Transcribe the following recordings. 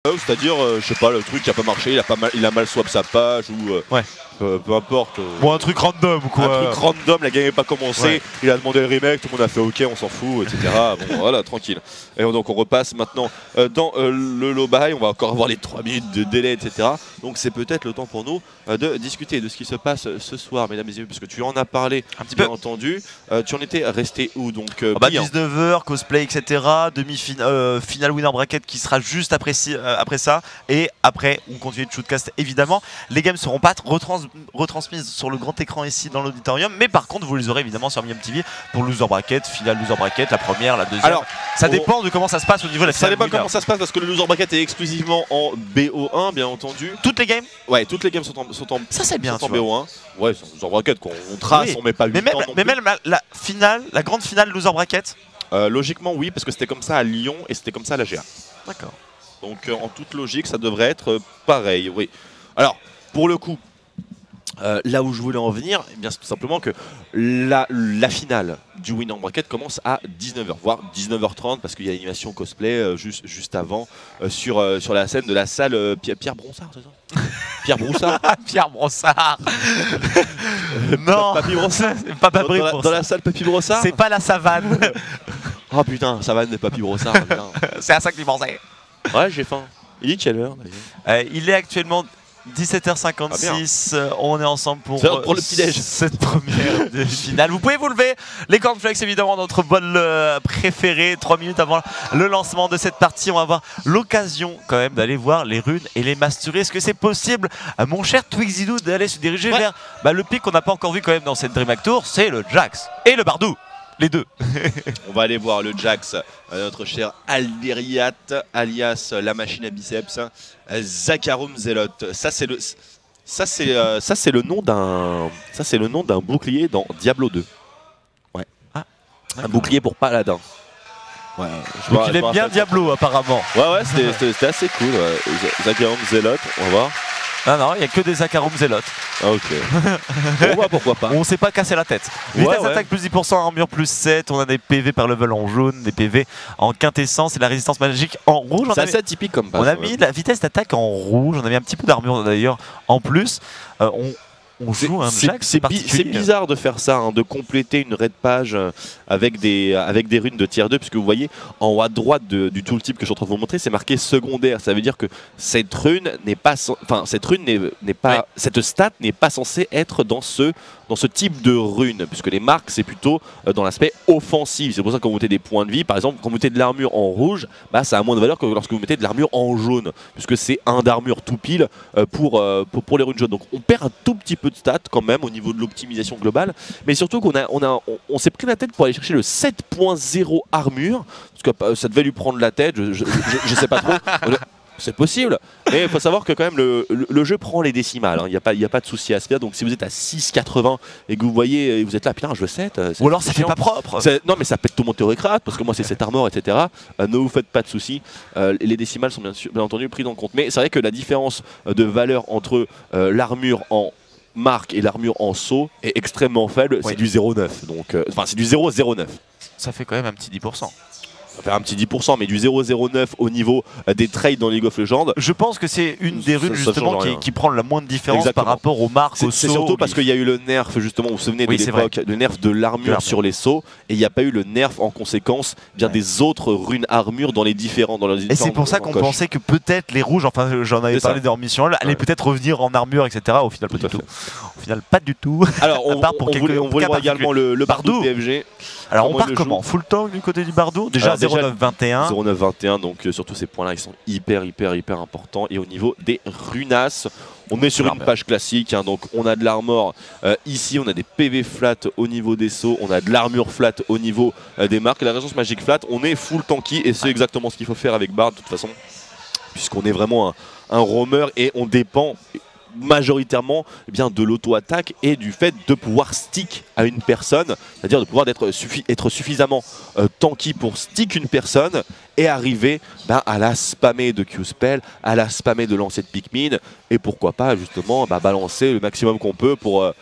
C'est-à-dire, je sais pas, le truc qui a pas marché, il a mal swap sa page ou ouais. Peu importe. Bon, un truc random quoi. Un truc random, la game n'est pas commencée, ouais. Il a demandé le remake, tout le monde a fait ok, on s'en fout, etc. Bon, voilà, tranquille. Et donc on repasse maintenant dans le low buy, on va encore avoir les 3 minutes de délai, etc. Donc c'est peut-être le temps pour nous de discuter de ce qui se passe ce soir, mesdames et messieurs, parce que tu en as parlé, un petit peu entendu. Tu en étais resté où donc 19h, cosplay, etc. Final winner bracket qui sera juste après ça. Et après, on continue de shootcast évidemment. Les games ne seront pas retransmises sur le grand écran ici dans l'auditorium, mais par contre vous les aurez évidemment sur Miam TV pour loser bracket, final loser bracket, la première, la deuxième. Alors, ça dépend de comment ça se passe au niveau de la finale. Ça dépend comment ça se passe parce que le loser bracket est exclusivement en BO1 bien entendu. Toutes les games? Ouais, toutes les games sont en ça c'est bien en BO1. Ouais, c'est un loser bracket quoi. On trace, oui. On met pas 8 ans mais même la grande finale loser bracket. Logiquement oui, parce que c'était comme ça à Lyon et c'était comme ça à la GA. D'accord. Donc en toute logique ça devrait être pareil, oui. Alors pour le coup, là où je voulais en venir, eh bien c'est tout simplement que la finale du winner bracket commence à 19h, voire 19h30 parce qu'il y a l'animation cosplay juste avant sur la scène de la salle Pierre Bronsard, c'est ça? Pierre Broussard. Pierre Brossard. Non, Papy Brossard. Pas Papy Brossard. Dans la salle Papy Brossard. C'est pas la savane. Oh putain, savane de Papy Brossard. C'est à ça que tu pensais. Ouais, j'ai faim. Il est quelle heure d'ailleurs? Il est actuellement 17h56, on est ensemble pour le petit-déj. Cette première de finale. Vous pouvez vous lever, les cornflakes évidemment, notre bol préféré, 3 minutes avant le lancement de cette partie. On va avoir l'occasion quand même d'aller voir les runes et les masteries. Est-ce que c'est possible, mon cher Twixidoo, d'aller se diriger vers le pic qu'on n'a pas encore vu quand même dans cette DreamHack Tour, c'est le Jax et le Bardou. Les deux. On va aller voir le Jax, notre cher Alderiat, alias la machine à biceps, Zakarum Zelot. Ça c'est le nom d'un bouclier dans Diablo 2. Ouais. Ah, un bouclier pour paladin. Ouais. Donc il aime bien Diablo apparemment. Ouais, c'était assez cool. Ouais. Zakarum Zelot, on va voir. Non, il n'y a que des Zakarum Zelot. Ah, ok. Bon, bah, pourquoi pas. On s'est pas cassé la tête. Vitesse d'attaque plus 10%, armure plus 7. On a des PV par level en jaune, des PV en quintessence et la résistance magique en rouge. C'est assez atypique comme passe. On a mis la vitesse d'attaque en rouge. On a mis un petit peu d'armure d'ailleurs en plus. On joue un Jax. C'est bizarre de faire ça, de compléter une raid page avec des runes de tier 2, puisque vous voyez en haut à droite du tooltip que je suis en train de vous montrer, c'est marqué secondaire. Ça veut dire que cette rune n'est pas, cette stat n'est pas censée être dans ce type de rune, puisque les marques c'est plutôt dans l'aspect offensif. C'est pour ça que quand vous mettez des points de vie, par exemple, quand vous mettez de l'armure en rouge, bah, ça a moins de valeur que lorsque vous mettez de l'armure en jaune, puisque c'est 1 d'armure tout pile pour les runes jaunes. Donc on perd un tout petit peu de stats quand même au niveau de l'optimisation globale, mais surtout qu'on s'est pris la tête pour aller chercher le 7.0 armure, parce que ça devait lui prendre la tête, je sais pas trop. C'est possible, mais il faut savoir que quand même le jeu prend les décimales, il n'y a pas de souci à se faire. Donc si vous êtes à 6,80 et que vous voyez, et vous êtes là, putain je veux 7, ou alors ça fait pas propre. Non mais ça pète tout mon théorécrate, parce que moi c'est cette armor, etc. Ne vous faites pas de soucis, les décimales sont bien entendu prises en compte. Mais c'est vrai que la différence de valeur entre l'armure en marque et l'armure en saut est extrêmement faible, c'est du 0,9. Donc, enfin c'est du 0,09. Ça fait quand même un petit 10%. Ça fait un petit 10%, mais du 0,09 au niveau des trades dans League of Legends. Je pense que c'est une des runes justement qui prend la moins de différence par rapport aux marques, aux sauts. C'est surtout parce qu'il y a eu le nerf, justement, vous vous souvenez de l'époque, le nerf de l'armure sur les sauts, et il n'y a pas eu le nerf en conséquence bien des autres runes armure dans les différents. Et c'est pour ça qu'on pensait que peut-être les rouges, enfin j'en avais parlé dans Mission, allaient peut-être revenir en armure, etc. Au final, pas du tout. Au final, pas du tout. Alors, on voulait voir également le Bardou PFG. Alors on part comment? Full tank du côté du Bardou? Déjà 0,921. 0,921, donc surtout ces points là ils sont hyper importants. Et au niveau des runas, on est sur une page classique, donc on a de l'armor ici, on a des PV flat au niveau des sauts, on a de l'armure flat au niveau des marques, et la résistance magique flat, on est full tanky, et c'est exactement ce qu'il faut faire avec Bard de toute façon, puisqu'on est vraiment un roamer et on dépend majoritairement de l'auto-attaque et du fait de pouvoir stick à une personne, c'est-à-dire de pouvoir être suffisamment tanky pour stick une personne et arriver à la spammer de Q-Spell, à la spammer de lancer de Pikmin et pourquoi pas justement balancer le maximum qu'on peut pour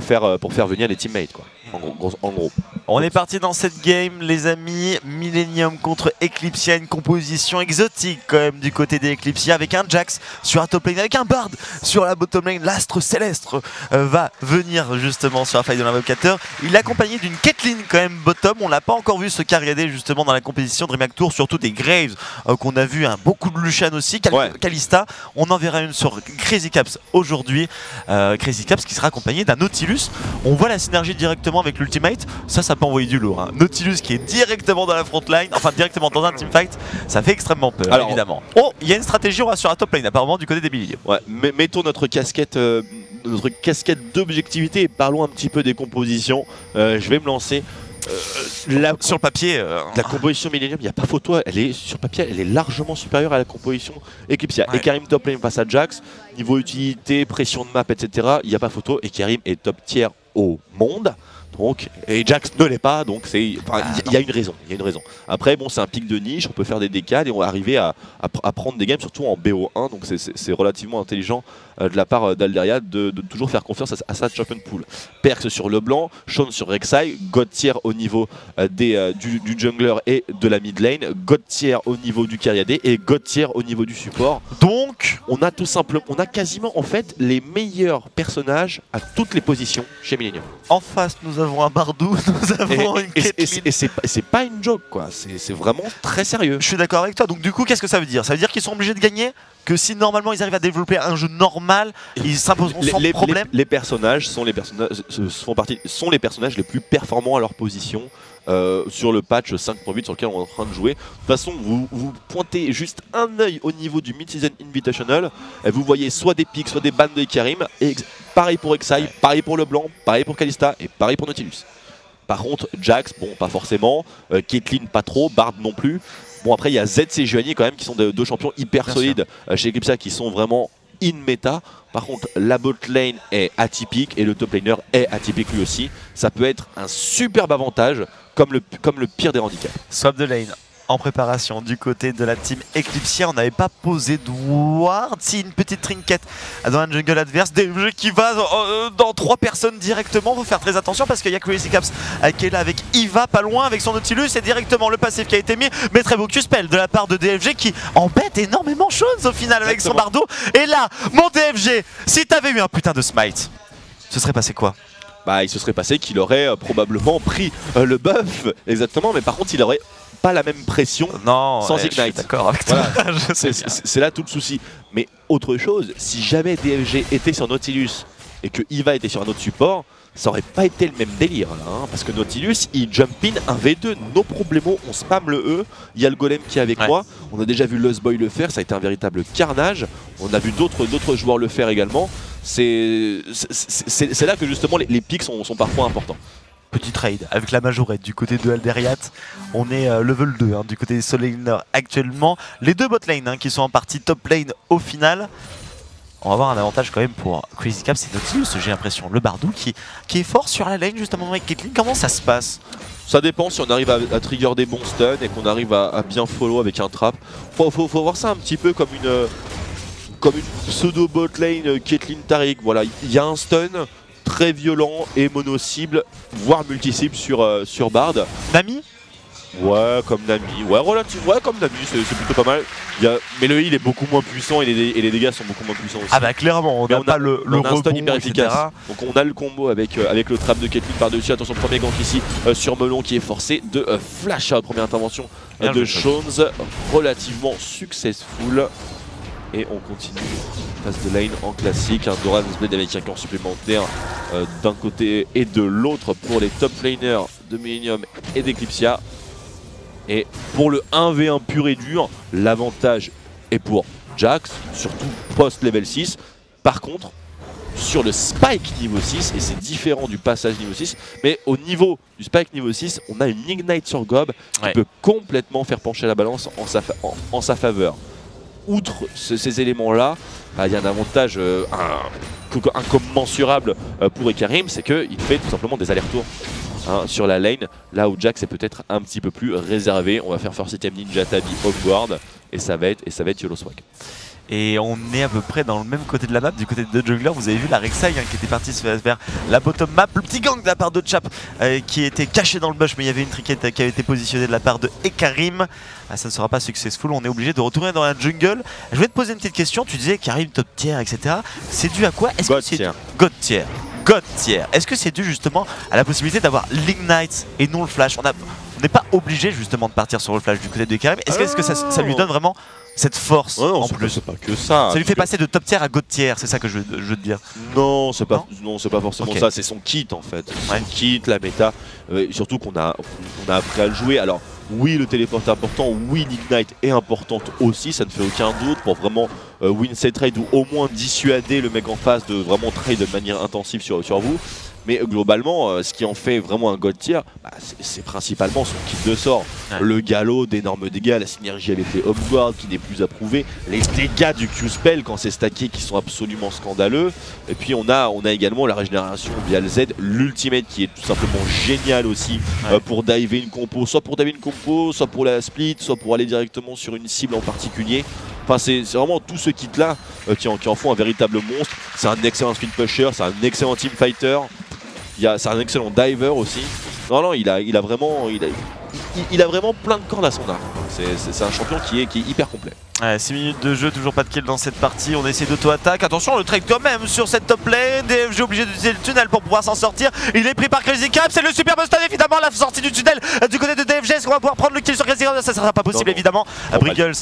faire venir les teammates quoi. En gros. On est parti dans cette game les amis, Millennium contre Eclipsia, une composition exotique quand même du côté des Eclipsia avec un Jax sur la top lane, avec un Bard sur la bottom lane, l'astre céleste va venir justement sur la faille de l'invocateur. Il est accompagné d'une Caitlyn quand même bottom, on l'a pas encore vu se carriader justement dans la compétition de Dreamhack Tour, surtout des Graves qu'on a vu, beaucoup de Lucian aussi, Kalista, on en verra une sur Crazy Caps aujourd'hui, Crazy Caps qui sera accompagné d'un Nautilus, on voit la synergie directement avec l'ultimate, ça peut envoyer du lourd. Nautilus qui est directement dans la front line, enfin directement dans un teamfight, ça fait extrêmement peur. Alors, évidemment. Oh, il y a une stratégie, on va sur la top lane apparemment du côté des Millennium. Ouais, mettons notre casquette d'objectivité et parlons un petit peu des compositions. Je vais me lancer. Sur le papier, la composition Millennium, il n'y a pas photo, elle est sur papier, elle est largement supérieure à la composition Eclipsia. Et Karim top lane face à Jax, niveau utilité, pression de map, etc. Il n'y a pas photo et Karim est top tier au monde. Donc, et Jax ne l'est pas, donc il y a une raison. Après, bon, c'est un pic de niche, on peut faire des décades et on va arriver à prendre des games, surtout en BO1. Donc c'est relativement intelligent de la part d'Alderia de toujours faire confiance à sa champion pool. Perks sur LeBlanc, Sean sur Rek'Sai, God tier au niveau du jungler et de la mid lane, God tier au niveau du carry AD et God tier au niveau du support. Donc, on a quasiment en fait les meilleurs personnages à toutes les positions chez Millennium. En face, nous avons un Bardou, nous avons une Caitlyn. Et c'est pas une joke quoi, c'est vraiment très sérieux. Je suis d'accord avec toi, donc du coup qu'est-ce que ça veut dire? Ça veut dire qu'ils sont obligés de gagner? Que si normalement ils arrivent à développer un jeu normal, ils s'imposeront sans problème? Les personnages sont les personnages les plus performants à leur position. Sur le patch 5.8 sur lequel on est en train de jouer. De toute façon, vous pointez juste un œil au niveau du Mid-Season Invitational, et vous voyez soit des pics, soit des bandes de Karim, et pareil pour Rek'Sai, pareil pour LeBlanc, pareil pour Kalista, et pareil pour Nautilus. Par contre, Jax, bon, pas forcément, Caitlyn pas trop, Bard non plus. Bon, après, il y a ZC et Juani quand même, qui sont deux champions hyper solides chez Eclipsia, qui sont vraiment in méta. Par contre, la bot lane est atypique et le top laner est atypique lui aussi. Ça peut être un superbe avantage comme le pire des handicaps. Swap de lane en préparation du côté de la team Eclipsia. On n'avait pas posé de ward, si une petite trinket dans un jungle adverse. DFG qui va dans 3 personnes directement. Faut faire très attention parce qu'il y a Crazy Caps qui est là avec Eva pas loin avec son Nautilus et directement le passif qui a été mis. Mais très beau Q-Spell de la part de DFG qui embête énormément chose au final avec son Bardo. Et là, mon DFG, si t'avais eu un putain de smite, ce serait passé quoi? Bah, il se serait passé qu'il aurait probablement pris le buff, exactement, mais par contre il aurait pas la même pression sans Ignite. D'accord avec toi. Voilà. C'est là tout le souci. Mais autre chose, si jamais DFG était sur Nautilus et que Eva était sur un autre support, ça aurait pas été le même délire là, hein, parce que Nautilus il jump in un V2, no problemo, on spam le E, il y a le golem qui est avec moi, on a déjà vu Lost Boy le faire, ça a été un véritable carnage, on a vu d'autres joueurs le faire également, c'est là que justement les pics sont parfois importants. Petit trade avec la majorette du côté de Alderiat. On est level 2 du côté des solo laners actuellement. Les deux bot lane qui sont en partie top lane au final. On va avoir un avantage quand même pour Crazy Caps et Nautilus, j'ai l'impression. Le Bardou qui est fort sur la lane justement avec Caitlyn. Comment ça se passe? Ça dépend si on arrive à trigger des bons stuns et qu'on arrive à bien follow avec un trap. Faut voir ça un petit peu comme une pseudo bot lane Caitlyn Taric. Voilà, il y a un stun très violent et mono-cible, voire multi-cible sur Bard. Nami? Ouais, comme Nami. Ouais, relativement. Ouais, comme Nami, c'est plutôt pas mal. Mais le heal est beaucoup moins puissant et les dégâts sont beaucoup moins puissants aussi. Ah bah clairement, on a pas le a un stun hyper efficace. Donc on a le combo avec le trap de Caitlyn par-dessus. Attention, premier gank ici sur Melon qui est forcé de flash out. Première intervention de Shones, relativement successful. Et on continue phase de lane en classique, un Doran's Blade avec un corps supplémentaire d'un côté et de l'autre pour les top laners de Millennium et d'Eclipsia. Et pour le 1v1 pur et dur, l'avantage est pour Jax, surtout post-level 6. Par contre, sur le spike niveau 6, et c'est différent du passage niveau 6, mais au niveau du spike niveau 6, on a une Ignite sur Gob qui peut complètement faire pencher la balance en sa faveur. outre ces éléments-là, il y a un avantage incommensurable pour Ekarim, c'est qu'il fait tout simplement des allers-retours sur la lane, là où Jax est peut-être un petit peu plus réservé. On va faire First Item Ninja Tabi Homeguard et ça va être YOLO Swag. Et on est à peu près dans le même côté de la map, du côté de Jungler. Vous avez vu la Rek'Sai qui était partie vers la bottom map. Le petit gang de la part de Chap qui était caché dans le bush, mais il y avait une triquette qui avait été positionnée de la part de Ekarim. Ça ne sera pas successful, on est obligé de retourner dans la jungle. Je voulais te poser une petite question, tu disais Karim top tier, etc. C'est dû à quoi? Est-ce que c'est God tier? God tier. Est-ce que c'est dû justement à la possibilité d'avoir l'Ignite et non le flash? On n'est pas obligé justement de partir sur le flash du côté de Karim. Est-ce que ça lui donne vraiment cette force non, en plus? C'est pas que ça. Ça lui fait passer de top tier à God tier, c'est ça que je veux te dire. Non, c'est pas forcément ça, c'est son kit en fait. Son kit, la méta, surtout qu'on a appris à le jouer. Alors oui, le téléport est important, oui, l'Ignite est importante aussi, ça ne fait aucun doute pour vraiment win cette trade ou au moins dissuader le mec en face de vraiment trade de manière intensive sur vous. Mais globalement, ce qui en fait vraiment un God tier, c'est principalement son kit de sort. Ouais. Le galop d'énormes dégâts, la synergie avec les Homeguard qui n'est plus approuvée, les dégâts du Q-Spell quand c'est stacké qui sont absolument scandaleux. Et puis on a également la régénération via le Z, l'ultimate qui est tout simplement génial aussi pour diver une compo, soit pour diver une compo, soit pour la split, soit pour aller directement sur une cible en particulier. Enfin, c'est vraiment tout ce kit là qui en font un véritable monstre. C'est un excellent screen pusher, c'est un excellent team fighter. C'est un excellent diver aussi. Non, il a vraiment plein de cordes à son arc. C'est un champion qui est hyper complet. 6 minutes de jeu, toujours pas de kill dans cette partie. On essaie d'auto-attaque. Attention, le trade quand même sur cette top lane. DFG obligé d'utiliser le tunnel pour pouvoir s'en sortir. Il est pris par Crazy Caps. C'est le superbe stun évidemment. La sortie du tunnel du côté de DFG. Est-ce qu'on va pouvoir prendre le kill sur Crazy Caps? Ça sera pas possible évidemment. Briggles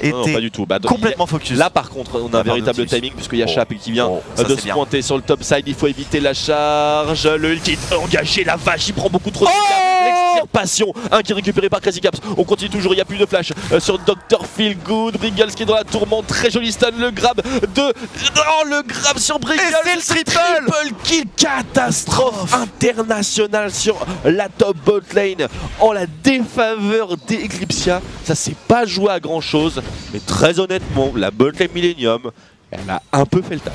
était pas du tout. complètement focus. Là par contre on a un véritable timing puisqu'il y a Chap qui vient de se pointer sur le top side. Il faut éviter la charge. Le ulti est engagé, la vache, il prend beaucoup trop de dégâts. L'extirpation, qui est récupéré par Crazy Caps. On continue toujours, il n'y a plus de flash sur Dr. Feelgood. Briggles qui est dans la tourmente, très joli stun. Le grab le grab sur Briggles. Et c'est le triple kill, catastrophe internationale sur la top bot lane en la défaveur d'Eclipsia. Ça s'est pas joué à grand chose. Mais très honnêtement, la bot lane Millennium, elle a un peu fait le taf.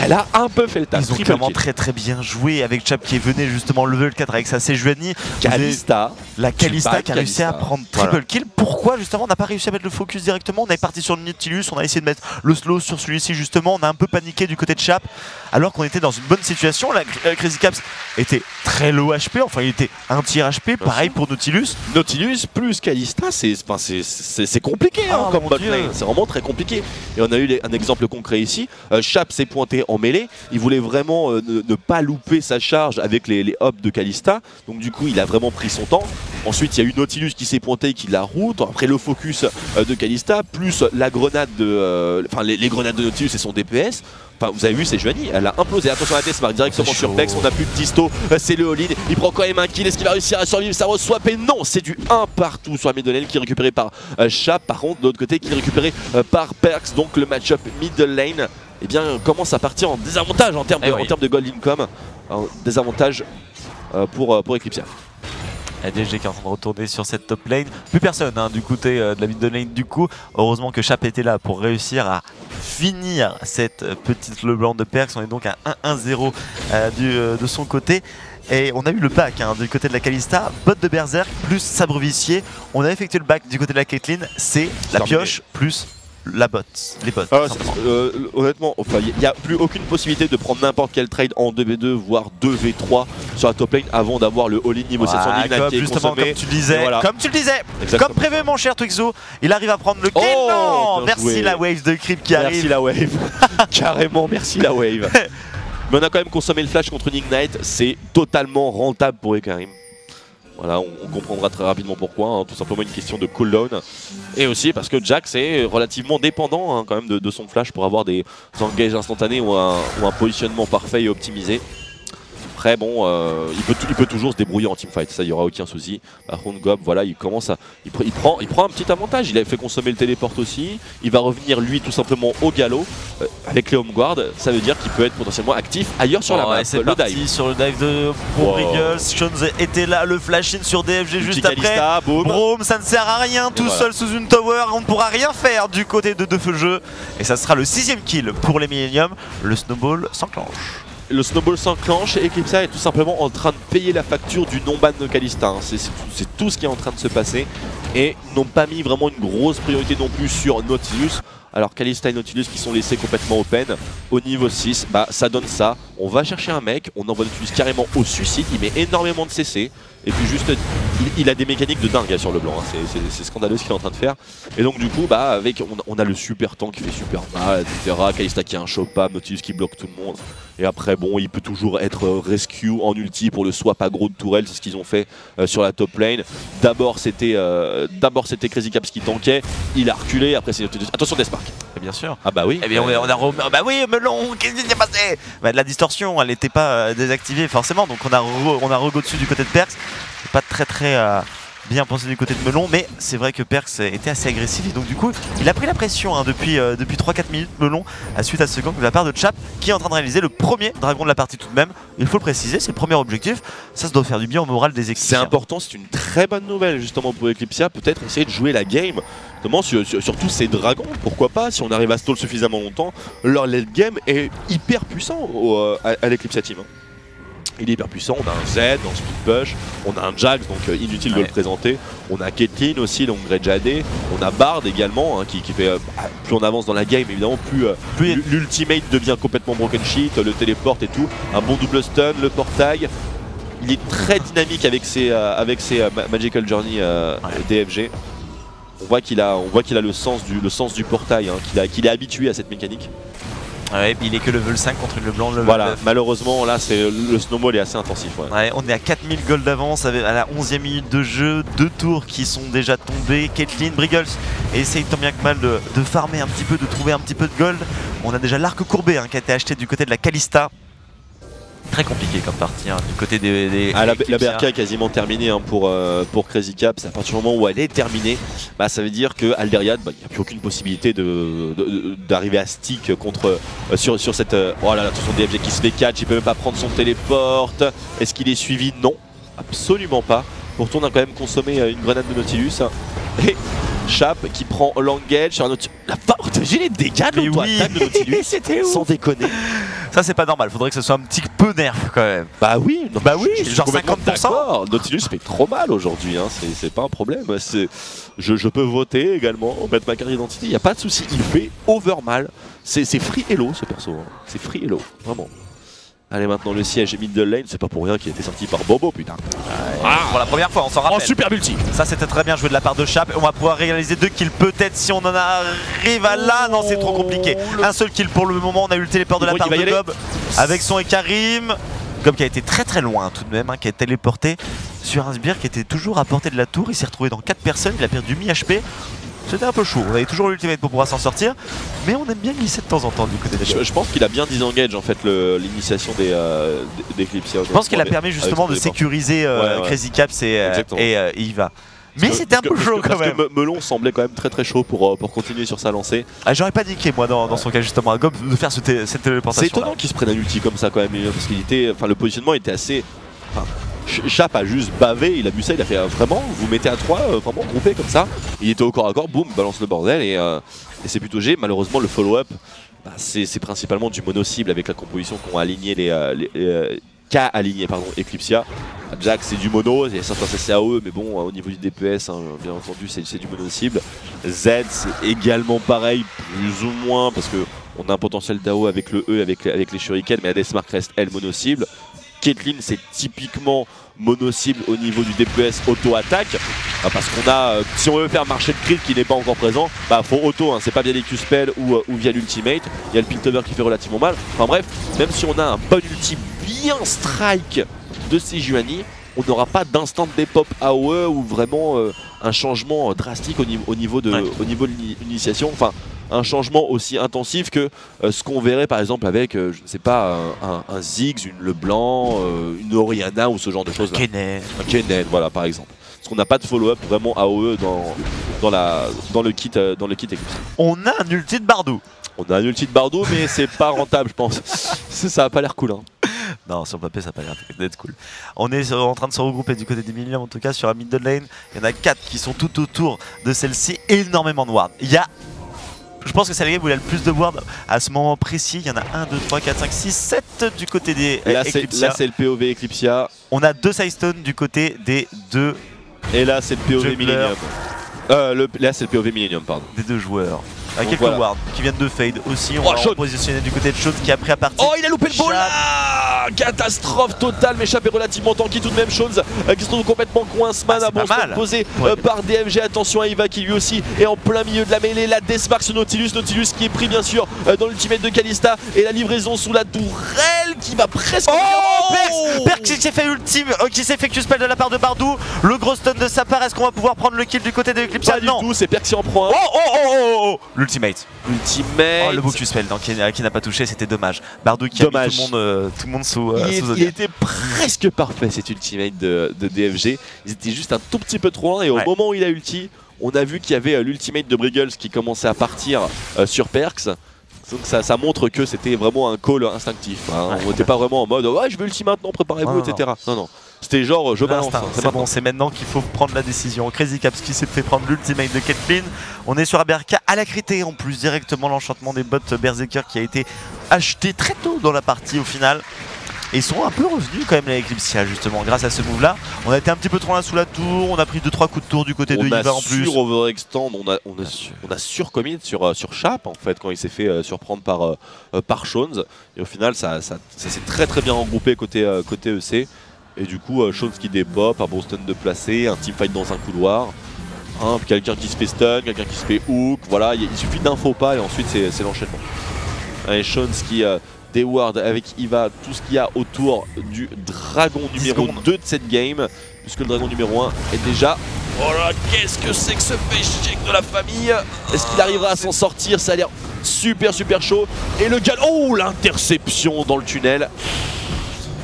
Ils ont clairement très bien joué avec Chap qui venait justement level 4 avec sa Sejuani. Kalista. La Kalista qui a réussi à prendre triple kill. Pourquoi justement on n'a pas réussi à mettre le focus directement? On est parti sur le Nautilus, on a essayé de mettre le slow sur celui-ci justement. On a un peu paniqué du côté de Chap alors qu'on était dans une bonne situation. La Crazy Caps était très low HP, enfin il était un tiers HP, pareil pour Nautilus. Nautilus plus Kalista, c'est compliqué comme bot lane, c'est vraiment très compliqué. Et on a eu un exemple concret ici. Chap s'est pointé en mêlée, il voulait vraiment ne pas louper sa charge avec les hops de Kalista, donc du coup il a vraiment pris son temps. Ensuite il y a eu Nautilus qui s'est pointé et qui l'a route, après le focus de Kalista, plus la grenade de... les grenades de Nautilus et son DPS. Enfin, vous avez vu, c'est Sejuani, elle a implosé. Attention à la tête, marque directement sur Pex. On n'a plus de disto, c'est le all-in. Il prend quand même un kill. Est-ce qu'il va réussir à survivre? Ça re-swap et non, c'est du 1 partout sur la mid lane qui est récupéré par Chap. Par contre, de l'autre côté, qui est récupéré par Perks. Donc le match-up middle lane commence à partir en désavantage en termes de gold income. Désavantage pour Eclipsia. DFG qui est en train de retourner sur cette top lane. Plus personne du côté de la mid lane du coup. Heureusement que Chap était là pour réussir à finir cette petite LeBlanc de Perks. On est donc à 1-1-0 de son côté. Et on a eu le back du côté de la Kalista, bot de Berserk plus sabre vicié. On a effectué le back du côté de la Caitlyn, c'est la pioche plus la bot, les bots. Honnêtement, il n'y a plus aucune possibilité de prendre n'importe quel trade en 2v2 voire 2v3 sur la top lane avant d'avoir le all-in niveau 700 qui est justement consommé. Comme tu le disais, comme prévu mon cher Twixo, il arrive à prendre le kill. Non, merci la wave de Creep qui arrive. Merci la wave, carrément merci la wave. Mais on a quand même consommé le flash contre Ignite, c'est totalement rentable pour Ekarim. Voilà, on comprendra très rapidement pourquoi, tout simplement une question de cooldown. Et aussi parce que Jax est relativement dépendant quand même de son flash pour avoir des engages instantanés ou un positionnement parfait et optimisé. Après bon, il peut toujours se débrouiller en teamfight, ça il n'y aura aucun souci. Par contre Gob, voilà, il commence à, il prend un petit avantage, il a fait consommer le téléport aussi, il va revenir lui tout simplement au galop. Avec les home guard, ça veut dire qu'il peut être potentiellement actif ailleurs sur la map. C'est parti dive. Sur le dive de Briggles, Shones était là, le flash in sur DFG juste après. Kalista, Brome, ça ne sert à rien, tout seul sous une tower, on ne pourra rien faire du côté de Feu Jeu. Et ça sera le 6ème kill pour les Millennium, le snowball s'enclenche. Le snowball s'enclenche et Eclipsia est tout simplement en train de payer la facture du non-ban de Kalista. Hein. C'est tout ce qui est en train de se passer. Et n'ont pas mis vraiment une grosse priorité non plus sur Nautilus. Alors Kalista et Nautilus qui sont laissés complètement open au niveau 6, bah ça donne ça. On va chercher un mec, on envoie Nautilus carrément au suicide, il met énormément de CC. Et puis juste, il a des mécaniques de dingue sur le blanc, hein. C'est scandaleux ce qu'il est en train de faire. Et donc du coup, bah avec, on a le super tank qui fait super mal, etc. Kalista qui a un chop-up, Nautilus qui bloque tout le monde. Et après bon, il peut toujours être rescue en ulti pour le swap aggro de tourelle, c'est ce qu'ils ont fait sur la top lane. D'abord c'était Crazy Caps qui tankait, il a reculé, après c'est Nautilus. Attention Deathmark. Bien sûr. Ah bah oui. Eh bien bah oui, Melon, qu'est-ce qui s'est passé? Bah de la distorsion, elle n'était pas désactivée forcément, donc on a rego dessus du côté de Perkz. C'est pas très bien pensé du côté de Melon, mais c'est vrai que Perkz était assez agressif et donc du coup il a pris la pression hein, depuis 3-4 minutes Melon suite à ce gank de la part de Chap qui est en train de réaliser le premier dragon de la partie tout de même. Il faut le préciser, c'est le premier objectif, ça doit faire du bien au moral des équipes. C'est important, c'est une très bonne nouvelle justement pour Eclipsia, peut-être essayer de jouer la game notamment sur tous ces dragons, pourquoi pas, si on arrive à stall suffisamment longtemps, leur late game est hyper puissant à l'Eclipsia team. Il est hyper puissant, on a un Z dans Speed Push, on a un Jax, donc inutile de le présenter. On a Caitlyn aussi, donc Greyjade, on a Bard également, hein, qui fait, plus on avance dans la game évidemment, plus l'ultimate devient complètement broken shit, le téléporte et tout. Un bon double stun, le portail. Il est très dynamique avec ses Magical Journey DFG. On voit qu'il a le sens du portail, hein, qu'il est habitué à cette mécanique. Ouais, il est que level 5 contre le blanc level voilà, 9. Malheureusement là le snowball est assez intensif. Ouais, on est à 4000 gold d'avance à la 11e minute de jeu, 2 tours qui sont déjà tombés. Caitlyn, Briggles essaye tant bien que mal de farmer un petit peu, de trouver un petit peu de gold. On a déjà l'arc courbé hein, qui a été acheté du côté de la Kalista. Très compliqué comme partie hein, du côté des la BRK est quasiment terminée hein, pour Crazy Caps. À partir du moment où elle est terminée, bah, ça veut dire que Alderiad, il n'y a plus aucune possibilité d'arriver à stick contre sur cette. Oh là là, attention DFG qui se fait catch, il peut même pas prendre son téléporte. Est-ce qu'il est suivi? Non, absolument pas. Pourtant on a quand même consommé une grenade de Nautilus. Et Chap qui prend l'engage sur un autre. La porte, j'ai les dégâts de l'attaque de Nautilus. C'était sans déconner. Ça c'est pas normal, faudrait que ce soit un petit peu nerf quand même. Bah oui, non, bah oui, genre 50%. Nautilus fait trop mal aujourd'hui, hein. C'est pas un problème. Je peux voter également, mettre ma carte d'identité, il n'y a pas de souci. Il fait over mal. C'est free hello ce perso, hein. C'est free hello, vraiment. Allez maintenant le siège middle lane, c'est pas pour rien qu'il a été sorti par Bobo putain. Pour la première fois on s'en rappelle. Oh super multi. Ça c'était très bien joué de la part de Chap et on va pouvoir réaliser 2 kills peut-être si on en arrive à là. Non c'est trop compliqué. Un seul kill pour le moment, on a eu le téléport de la part de Gob avec son Ekarim. Gob qui a été très loin tout de même, hein, qui a téléporté sur un sbire qui était toujours à portée de la tour. Il s'est retrouvé dans 4 personnes, il a perdu mi-HP. C'était un peu chaud, on avait toujours l'ultimate pour pouvoir s'en sortir, mais on aime bien glisser de temps en temps du côté des gens. Je pense qu'il a bien disengage en fait l'initiation des Eclipsia. Je pense qu'il a permis justement de sécuriser Crazy Caps et Eva. Mais c'était un peu chaud quand même. Parce que Melon semblait quand même très chaud pour continuer sur sa lancée. Ah, j'aurais pas niqué moi dans son cas justement à Gob de faire cette téléportation. C'est étonnant qu'il se prenne un ulti comme ça quand même, parce qu'il était, le positionnement était assez. Chap a juste bavé, il a vu ça, il a fait vraiment, vous mettez à 3, vraiment groupé comme ça. Il était au corps à corps, boum, balance le bordel et c'est plutôt G. Malheureusement le follow-up, bah, c'est principalement du mono-cible avec la composition qu'ont aligné qu'a aligné Eclipsia. Jax c'est du mono, il y a certains CCAE mais bon au niveau du DPS hein, bien entendu c'est du mono-cible. Z c'est également pareil, plus ou moins parce que on a un potentiel d'AO avec le E, avec les shurikens, mais Adesmark reste elle mono-cible. Caitlyn c'est typiquement mono-cible au niveau du DPS auto-attaque parce qu'on a, si on veut faire marcher le crit qui n'est pas encore présent, bah faut auto, hein, c'est pas via les Q-spell ou via l'ultimate, il y a le Piltover qui fait relativement mal, enfin bref, même si on a un bon ulti bien strike de Sejuani, on n'aura pas d'instant dépop AOE ou vraiment un changement drastique au niveau de l'initiation, enfin un changement aussi intensif que ce qu'on verrait par exemple avec, je ne sais pas, un Ziggs, une Leblanc, une Orianna ou ce genre de choses là. Un Kennen, voilà par exemple. Parce qu'on n'a pas de follow-up vraiment AOE dans le kit Eclipse. On a un ulti de Bardou. On a un ulti de Bardou mais c'est pas rentable je pense. Ça a pas l'air cool hein. Non, sur le papier, ça n'a pas l'air d'être cool. On est en train de se regrouper du côté des Millennium, en tout cas sur la mid lane. Il y en a 4 qui sont tout autour de celle-ci. Énormément de wards. Il y a, je pense que c'est la game où il y a le plus de wards à ce moment précis. Il y en a 1, 2, 3, 4, 5, 6, 7 du côté des Eclipsia. Là, c'est le POV Eclipsia. On a 2 Sidestone du côté des 2. Et là, c'est le POV Millennium. Là, c'est le POV Millennium, pardon. Des 2 joueurs. Quelques voilà. wards qui viennent de fade aussi. On va positionner du côté de Shawn qui a pris à partir. Oh, il a loupé le ball là. Catastrophe totale, mais Chap est relativement tanky tout de même. Shawn qui se trouve complètement coincé. À bon stop posé par DMG. Attention à Iva qui lui aussi est en plein milieu de la mêlée. La Deathmark sur Nautilus qui est pris bien sûr dans l'ultimate de Kalista. Et la livraison sous la tourelle qui va presque. Perks qui s'est fait ultime, qui s'est fait Q-spell de la part de Bardou. Le gros stun de sa part. Est-ce qu'on va pouvoir prendre le kill du côté de Eclipse? Pas du tout, c'est Perks qui en prend un. L'ultimate. L'ultimate. Le beau Q-spell qui n'a pas touché, c'était dommage. Bardou qui a mis tout le monde sous il était presque parfait cet ultimate de DFG. Ils étaient juste un tout petit peu trop loin et au moment où il a ulti, on a vu qu'il y avait l'ultimate de Briggles qui commençait à partir sur Perks. Donc ça montre que c'était vraiment un call instinctif. Hein. On n'était pas vraiment en mode ouais je veux ulti maintenant, préparez-vous, etc. Non. C'était genre je balance. C'est bon, c'est maintenant qu'il faut prendre la décision. Crazy Caps qui s'est fait prendre l'ultimate de Caitlyn. On est sur ABRK à la critée en plus directement l'enchantement des bots Berserker qui a été acheté très tôt dans la partie au final. Et ils sont un peu revenus quand même les Eclipsia justement grâce à ce move là. On a été un petit peu trop loin sous la tour, on a pris 2-3 coups de tour du côté de Iva en plus. On a surcommit sur Chap en fait quand il s'est fait surprendre par Shawn. Et au final ça s'est très bien regroupé côté EC. Et du coup Shawn qui dépop, un bon stun de placer, un teamfight dans un couloir. Quelqu'un qui se fait stun, quelqu'un qui se fait hook, voilà, il suffit d'un faux pas et ensuite c'est l'enchaînement. Et Shawn qui des wards avec Iva, tout ce qu'il y a autour du dragon numéro 2 de cette game, puisque le dragon numéro 1 est déjà... Oh là, qu'est-ce que c'est que ce péché de la famille? Est-ce qu'il arrivera à s'en sortir? Ça a l'air super chaud. Et le gal... Oh, l'interception dans le tunnel.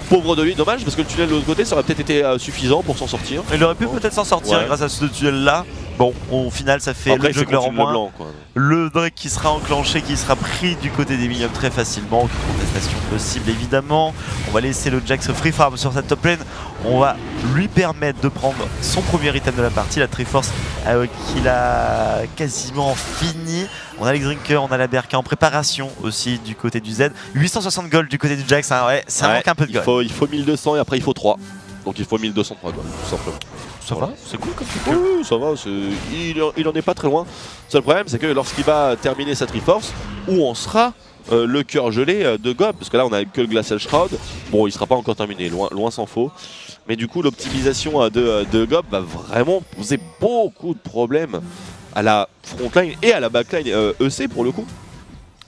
Pauvre de lui, dommage parce que le tunnel de l'autre côté ça aurait peut-être été suffisant pour s'en sortir. Il aurait pu peut-être s'en sortir grâce à ce tunnel là. Bon, au final ça fait après, le juggler en moins. Blanc, quoi. Le Drake qui sera enclenché, qui sera pris du côté des minions très facilement. Aucune contestation possible évidemment. On va laisser le Jax free farm sur cette top lane. On va lui permettre de prendre son premier item de la partie, la Triforce qu'il a quasiment fini. On a les Drinker, on a la BRK en préparation aussi du côté du Z. 860 gold du côté du Jax, hein, ça manque un peu de gold. Il faut 1200 et après il faut 3. Donc il faut 1203 gold, tout simplement. Ça va, c'est cool comme truc. Oui, ça va, il en est pas très loin. Le seul problème c'est que lorsqu'il va terminer sa Triforce, où on sera le cœur gelé de Gob, parce que là on a que le Glacial Shroud, bon il sera pas encore terminé, loin s'en faut. Mais du coup l'optimisation de Gob va vraiment poser beaucoup de problèmes à la frontline et à la backline EC pour le coup.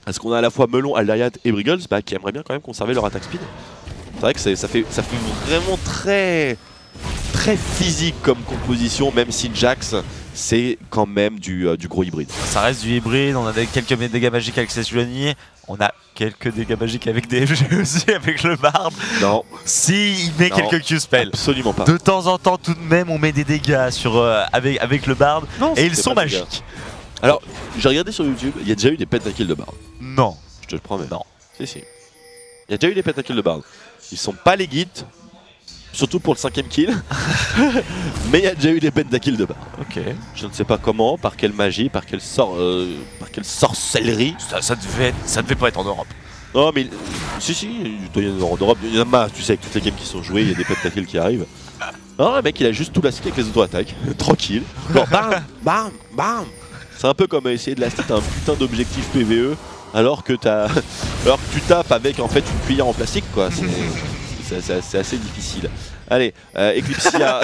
Parce qu'on a à la fois Melon, Aldariat et Briggles qui aimeraient bien quand même conserver leur attaque speed. C'est vrai que ça fait vraiment très physique comme composition, même si Jax c'est quand même du gros hybride. Ça reste du hybride, on a quelques dégâts magiques avec Sejuani, on a quelques dégâts magiques avec DFG aussi, avec le Bard. Non. Si, il met quelques Q-spells. Absolument pas. De temps en temps, tout de même, on met des dégâts avec le Bard, et ils sont magiques. Alors, j'ai regardé sur YouTube, il y a déjà eu des pentakills de Bard. Non. Je te le promets. Non. Si. Il y a déjà eu des pentakills de Bard. Ils sont pas les guides. Surtout pour le 5ème kill. Mais il y a déjà eu des pentakills de Bard. Ok. Je ne sais pas comment, par quelle magie, par quelle sorcellerie. Ça devait pas être en Europe. Non mais si, il doit y en avoir en Europe. Il y en a, tu sais, avec toutes les games qui sont jouées, il y a des pentakills qui arrivent. Non, le mec il a juste tout lasté avec les auto-attaques. Tranquille. Genre bam. C'est un peu comme essayer de laster un putain d'objectif PVE alors que tu tapes avec en fait une cuillère en plastique quoi. C'est assez difficile. Allez, Eclipsia.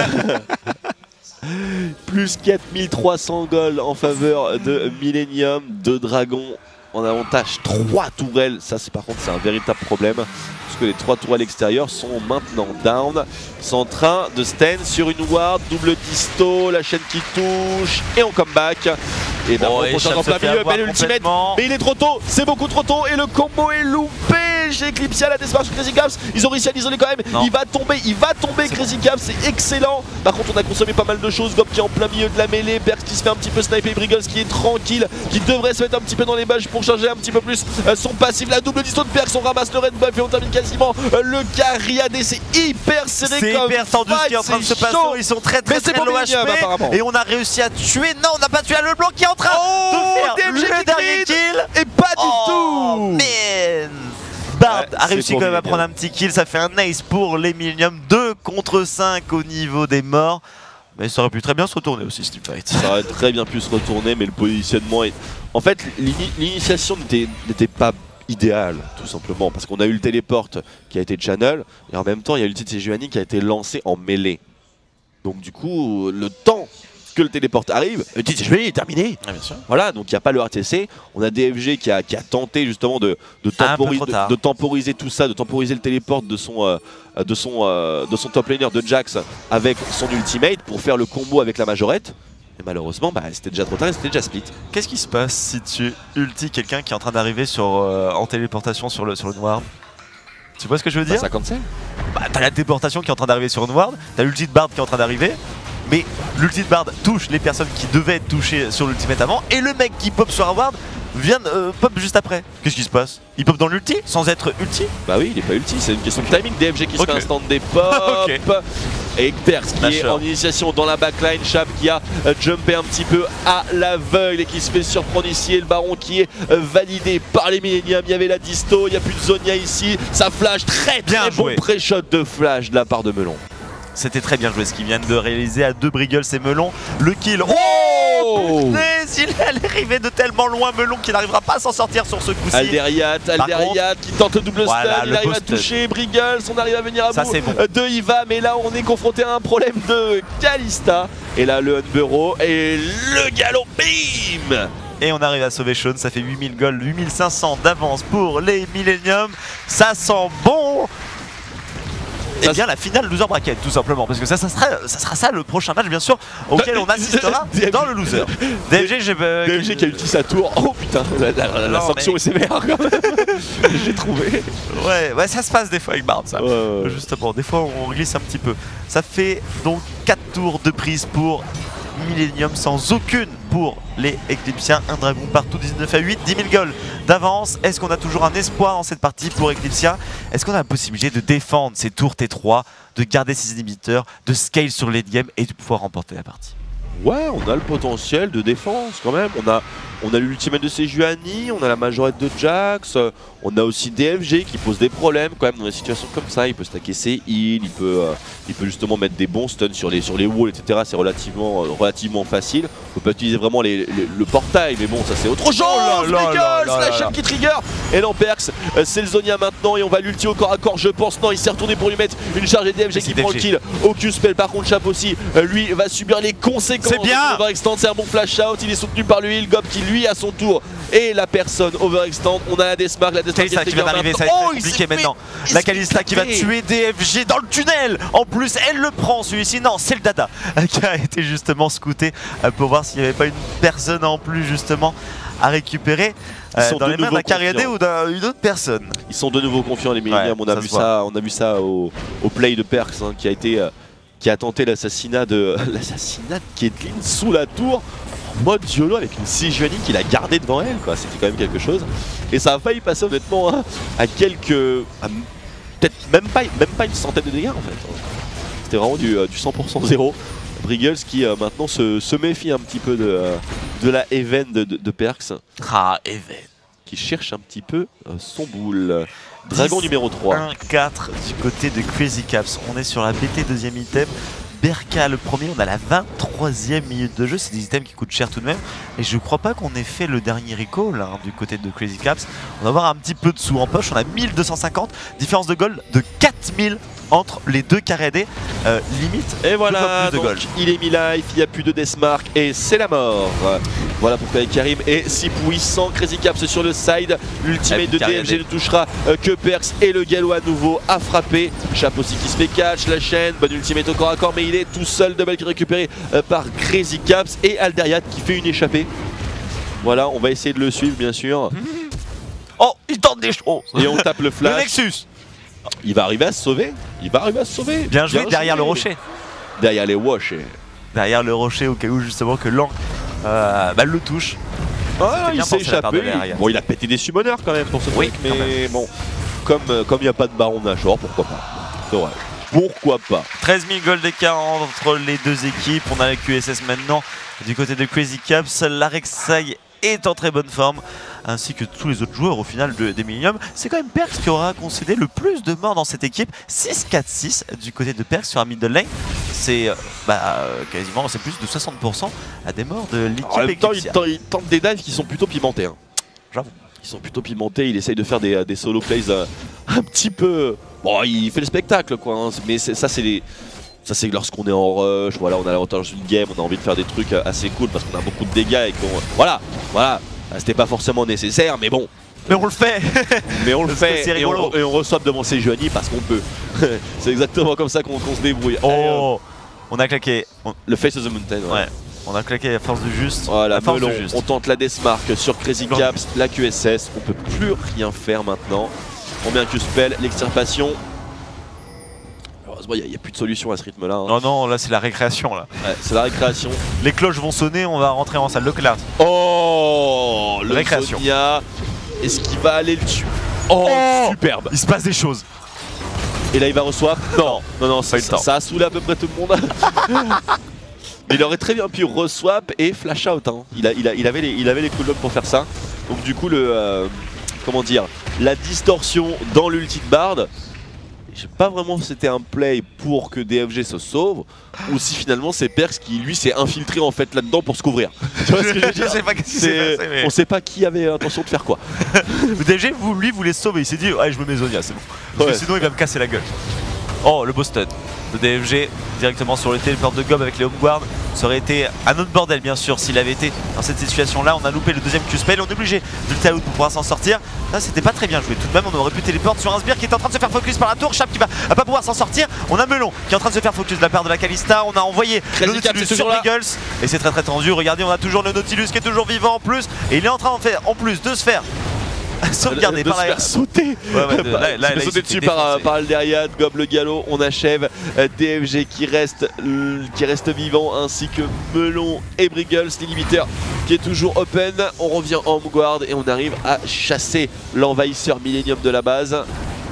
Plus 4300 gold en faveur de Millennium, de Dragon en avantage 3 tourelles. Ça c'est par contre c'est un véritable problème. Parce que les 3 tourelles extérieures sont maintenant down. C'est en train de stand sur une ward, double disto, la chaîne qui touche et on come back. Et ben, Oh, on Echap en se plein fait milieu, avoir bel ultimate. complètement. Mais il est trop tôt, c'est beaucoup trop tôt et le combo est loupé chez Eclipsia, la Deathmark sur Crazy Caps. Ils ont réussi à l'isoler quand même. Non. Il va tomber Crazy Caps, c'est excellent. Par contre, on a consommé pas mal de choses. Gob qui est en plein milieu de la mêlée, Perks qui se fait un petit peu sniper, Briggles qui est tranquille, qui devrait se mettre un petit peu dans les badges pour charger un petit peu plus son passif. La double disto de Perks, on ramasse le red buff et on termine quasiment le carry AD. C'est hyper serré. C'est comme hyper tendu ce qui est en train de se passer. Ils sont très Mais c'est low pour Millennium, apparemment. HP. Et on a réussi à tuer. Non, on n'a pas tué LeBlanc qui est en train Oh, de faire DMG le qui dernier crit. kill. Et pas du Oh, tout. man. Bard Ouais, a réussi c'est quand pour même à Millennium. prendre un petit kill. Ça fait un ace pour les Millennium. 2 contre 5 au niveau des morts. Mais ça aurait pu très bien se retourner aussi, ce team fight. Ça aurait très bien pu se retourner, mais le positionnement est... En fait, l'initiation n'était pas idéale, tout simplement, parce qu'on a eu le téléport qui a été channel, et en même temps, il y a l'ulti de Sejuani qui a été lancé en mêlée. Donc du coup, le temps que le téléport arrive, l'ulti de Sejuani est terminé. Ah, bien sûr. Voilà, donc il n'y a pas le RTC. On a DFG qui a tenté justement de temporiser tout ça, de temporiser le téléport de son top laner de Jax avec son ultimate pour faire le combo avec la majorette. Et malheureusement, bah, c'était déjà trop tard et c'était déjà split. Qu'est-ce qui se passe si tu ulti quelqu'un qui est en train d'arriver en téléportation sur le noir? Tu vois ce que je veux dire? Ça cancel. Bah, t'as la téléportation qui est en train d'arriver sur une ward, t'as l'ulti de Bard qui est en train d'arriver, mais l'ulti de Bard touche les personnes qui devaient être touchées sur l'ultimate avant, et le mec qui pop sur un ward vient pop juste après. Qu'est-ce qui se passe? Il pop dans l'ulti sans être ulti? Bah oui, il est pas ulti, c'est une question de timing. DFG qui se Ok. fait instant des pop. Ok. Et Perks qui est en initiation dans la backline. Chap qui a jumpé un petit peu à l'aveugle et qui se fait surprendre ici. Et le baron qui est validé par les Millennium. Il y avait la disto, il n'y a plus de Zonia ici. Ça flash très Bien bon joué. pré-shot de flash de la part de Melon. C'était très bien joué ce qu'ils viennent de réaliser à 2 Briggles et Melon. Le kill. Oh, Mais il est arrivé de tellement loin, Melon, qu'il n'arrivera pas à s'en sortir sur ce coup-ci. Alderiat qui tente le double voilà, stun, il le arrive beau à stun. toucher Briggles, on arrive à venir à Ça, bout c'est bon. de Iva, mais là on est confronté à un problème de Kalista. Et là le Unburrow et le galop, bim. Et on arrive à sauver Sean, ça fait 8000 gold, 8500 d'avance pour les Millennium. Ça sent bon. Et bien la finale loser bracket tout simplement, parce que ça sera ça le prochain match bien sûr auquel on assistera dans le loser. DFG qui a ulti sa tour. Oh putain, la Non, sanction mais- est sévère quand même. J'ai trouvé. Ouais, ça se passe des fois avec Bard ça. Ouais. Justement, des fois on glisse un petit peu. Ça fait donc 4 tours de prise pour Millennium sans aucune pour les Eclipsiens. Un dragon partout, 19 à 8, 10 000 gold d'avance. Est-ce qu'on a toujours un espoir dans cette partie pour Eclipsia? Est-ce qu'on a la possibilité de défendre ces tours T3, de garder ses inhibiteurs, de scale sur late game et de pouvoir remporter la partie? Ouais, on a le potentiel de défense quand même. On a l'ultimate de Sejuani, on a la majorette de Jax, on a aussi DFG qui pose des problèmes quand même dans des situations comme ça. Il peut stacker ses heals, il peut justement mettre des bons stuns sur les walls, etc. C'est relativement facile. On peut pas utiliser vraiment le portail, mais bon, ça c'est autre chose. La chaîne qui trigger. Et non, Perks, c'est le Zonia maintenant et on va l'ulti au corps à corps, je pense. Non, il s'est retourné pour lui mettre une charge et DFG qui prend le kill. Aucun spell, par contre, Chap aussi, lui va subir les conséquences. C'est bien. Overextend, c'est un bon flash out, il est soutenu par lui, le Gob qui lui à son tour et la personne overextend. On a la Deathmark, Kalista qui vient d'arriver, ça va être très compliqué maintenant. La Kalista qui va tuer DFG dans le tunnel. En plus, elle le prend celui-ci. Non, c'est le Dada qui a été justement scouté pour voir s'il n'y avait pas une personne en plus justement à récupérer dans les mains d'un Cariadé ou d'une autre personne. Ils sont de nouveau confiants les Millennium. Ouais, on a vu ça au play de Perks hein, qui a tenté l'assassinat de Caitlyn sous la tour en mode YOLO avec une Sejuani qu'il a gardé devant elle quoi. C'était quand même quelque chose et ça a failli passer honnêtement hein, à peut-être même pas une centaine de dégâts en fait. C'était vraiment du 100% zéro. Briggles qui maintenant se méfie un petit peu de la Even de Perks. Ah, Even qui cherche un petit peu son boule. Dragon numéro 3. 1-4 du côté de Crazy Caps. On est sur la BT deuxième item. Berka le premier, on a la 23e minute de jeu. C'est des items qui coûtent cher tout de même. Et je crois pas qu'on ait fait le dernier recall hein, du côté de Crazy Caps. On va avoir un petit peu de sous en poche. On a 1250. Différence de gold de 4000 entre les deux Cariadé. Limite. Et voilà, plus de gold. Il est mi-life, il n'y a plus de Deathmark et c'est la mort. Voilà pourquoi Karim est si puissant. Crazy Caps sur le side. L'ultimate de DFG ne touchera que Perks et le galop à nouveau a frappé. Chap aussi qui se fait catch, la chaîne, bonne ultimate au corps à corps, mais il est tout seul. Double qui est récupéré par Crazy Caps et Alderiat qui fait une échappée. Voilà, on va essayer de le suivre bien sûr. Oh, il tente des choses. Et on tape le Le flash. Nexus. Il va arriver à se sauver. Il va arriver à se sauver. Bien joué derrière le rocher. Derrière les rochers. Derrière le rocher au cas où justement que Lang le touche. Ah, il bien s'est pensé la part de échappé. derrière. Bon, il a pété des summoners quand même pour ce Oui, truc, quand mais bon, comme il n'y a pas de baron Nashor, pourquoi pas. C'est vrai. Pourquoi pas. 13 000 gold d'écart entre les deux équipes. On a la QSS maintenant du côté de Crazy Caps. La Rek'Sai est en très bonne forme, ainsi que tous les autres joueurs au final des Millennium. C'est quand même Perkz qui aura concédé le plus de morts dans cette équipe. 6-4-6 du côté de Perkz sur un middle lane. C'est quasiment c'est plus de 60% à des morts de l'équipe. En même temps, Eclipsia. il tente des dives qui sont plutôt pimentés. Hein. J'avoue. Ils sont plutôt pimentés, il essaye de faire des solo plays un petit peu... Bon, il fait le spectacle quoi, hein. Mais ça c'est lorsqu'on est en rush, voilà, on a l'avantage d'une game, on a envie de faire des trucs assez cool parce qu'on a beaucoup de dégâts et qu'on... Voilà, c'était pas forcément nécessaire, mais bon. Mais on le fait. Mais on le Parce que fait c'est et rigolo. on reçoit devant ces Sejuani parce qu'on peut. C'est exactement comme ça qu'on se débrouille. Oh, on a claqué. Le Face of the Mountain, Ouais. On a claqué à force de juste. Voilà, à force Melon, de juste. on tente la Deathmark sur Crazy Caps, la QSS, on peut plus rien faire maintenant. On met un Q-Spell, l'extirpation. Heureusement, il n'y a plus de solution à ce rythme-là. Hein. Non, non, là c'est la récréation là. Ouais, c'est la récréation. Les cloches vont sonner, on va rentrer en salle de classe. Oh, le Récréation. Zonia. Est-ce qu'il va aller le tuer? Oh, superbe. Il se passe des choses. Et là, il va recevoir. Non, Pas eu le temps. ça a saoulé à peu près tout le monde. Il aurait très bien pu reswap et flash out. Hein. Il avait les cooldowns pour faire ça. Donc du coup, comment dire, la distorsion dans l'ulti de Bard. Je sais pas vraiment si c'était un play pour que DFG se sauve ou si finalement c'est Perkz qui lui s'est infiltré en fait là-dedans pour se couvrir. Tu vois ce que je veux dire? Je sais pas ce qui s'est passé, mais... On sait pas qui avait l'intention de faire quoi. Le DG lui voulait se sauver, il s'est dit ouais je me mets Zonia, c'est bon. Parce que sinon il va me casser la gueule. Oh le Boston de DFG directement sur le téléport de Gob avec les Homeguard. Ça aurait été un autre bordel bien sûr s'il avait été dans cette situation là. On a loupé le deuxième Q-Spell, on est obligé de le out pour pouvoir s'en sortir. Là c'était pas très bien joué, tout de même on aurait pu téléport sur un Sbire qui est en train de se faire focus par la tour. Chap qui va pas pouvoir s'en sortir. On a Melon qui est en train de se faire focus de la part de la Kalista. On a envoyé le Nautilus sur Eagles et c'est très très tendu. Regardez, on a toujours le Nautilus qui est toujours vivant en plus et il est en train en plus de se faire sauvegarder de par se la... faire sauter. Là, il se fait sauter dessus par le Dariad, Gob le galop, on achève DFG qui reste vivant ainsi que Melon et Briggles, l'inhibiteur qui est toujours open. On revient en Homeguard et on arrive à chasser l'envahisseur Millennium de la base.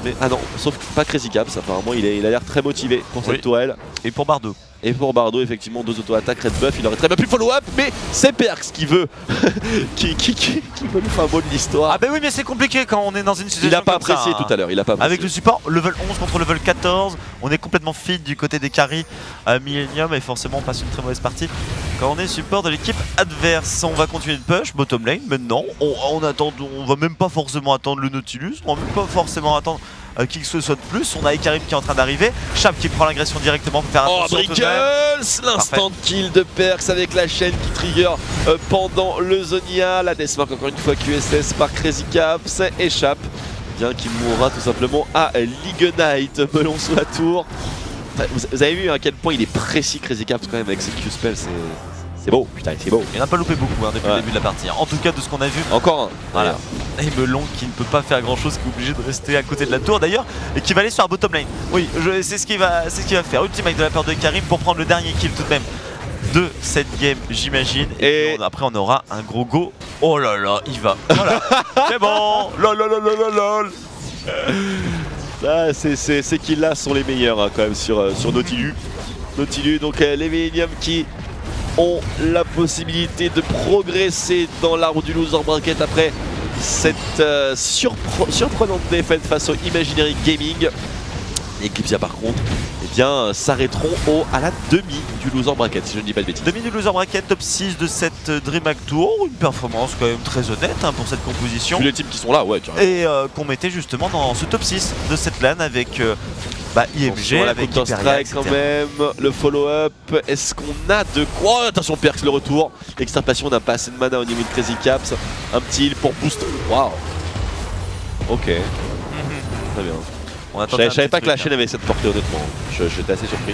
Mais ah non, sauf pas Crazy Caps, apparemment il a l'air très motivé pour cette tourelle. Et pour Bardo. Et pour Bardo, effectivement, 2 auto-attaques, Red Buff, il aurait très bien pu follow-up, mais c'est Perkz qui veut qui veut nous faire un mot de l'histoire. Ah bah oui mais c'est compliqué quand on est dans une situation Il a pas comme ça, apprécié hein. tout à l'heure, il a pas apprécié. Avec le support, level 11 contre level 14, on est complètement fit du côté des carries à Millennium et forcément on passe une très mauvaise partie quand on est support de l'équipe adverse. On va continuer de push, bottom lane, maintenant on va même pas forcément attendre le Nautilus, on va même pas forcément attendre qui que ce soit de plus. On a Ekarim qui est en train d'arriver, Chap qui prend l'agression directement pour faire attention. Oh Briggles, l'instant kill de Perkz avec la chaîne qui trigger pendant le Zonia. La Deathmark encore une fois QSS par Crazy Caps, échappe. Bien qu'il mourra tout simplement à Lignite. Melon sous la tour. Vous avez vu à quel point il est précis Crazy Caps quand même avec ses Q-spells, c'est beau, putain c'est beau. Il n'a pas loupé beaucoup depuis le début de la partie, en tout cas de ce qu'on a vu. Encore un. Voilà. Et Melon qui ne peut pas faire grand chose, qui est obligé de rester à côté de la tour d'ailleurs, et qui va aller sur un bottom lane. Oui, c'est ce qu'il va faire. Ultimate de la part de Karim pour prendre le dernier kill tout de même de cette game, j'imagine. Et après on aura un gros go. Oh là là, il va. Voilà. C'est bon. Lol. Ah, ces kills là sont les meilleurs hein, quand même sur Nautilus. Donc les Millennium qui ont la possibilité de progresser dans l'arbre du loser bracket après cette surprenante défaite face au Imaginary Gaming. Eclipsia par contre s'arrêteront à la demi du loser bracket si je ne dis pas de bêtises. Demi du loser bracket, top 6 de cette DreamHack Tour, une performance quand même très honnête hein, pour cette composition. Tous les types qui sont là, ouais carrément. Et qu'on mettait justement dans ce top 6 de cette LAN avec IMG, avec Counter-Strike quand même, le follow-up, est-ce qu'on a de quoi? Oh, attention Perkz le retour, l'extirpation n'a pas assez de mana au niveau de Crazy Caps, un petit heal pour boost, waouh. Ok, très bien. Je savais pas que la chaîne avait cette portée honnêtement, j'étais assez surpris.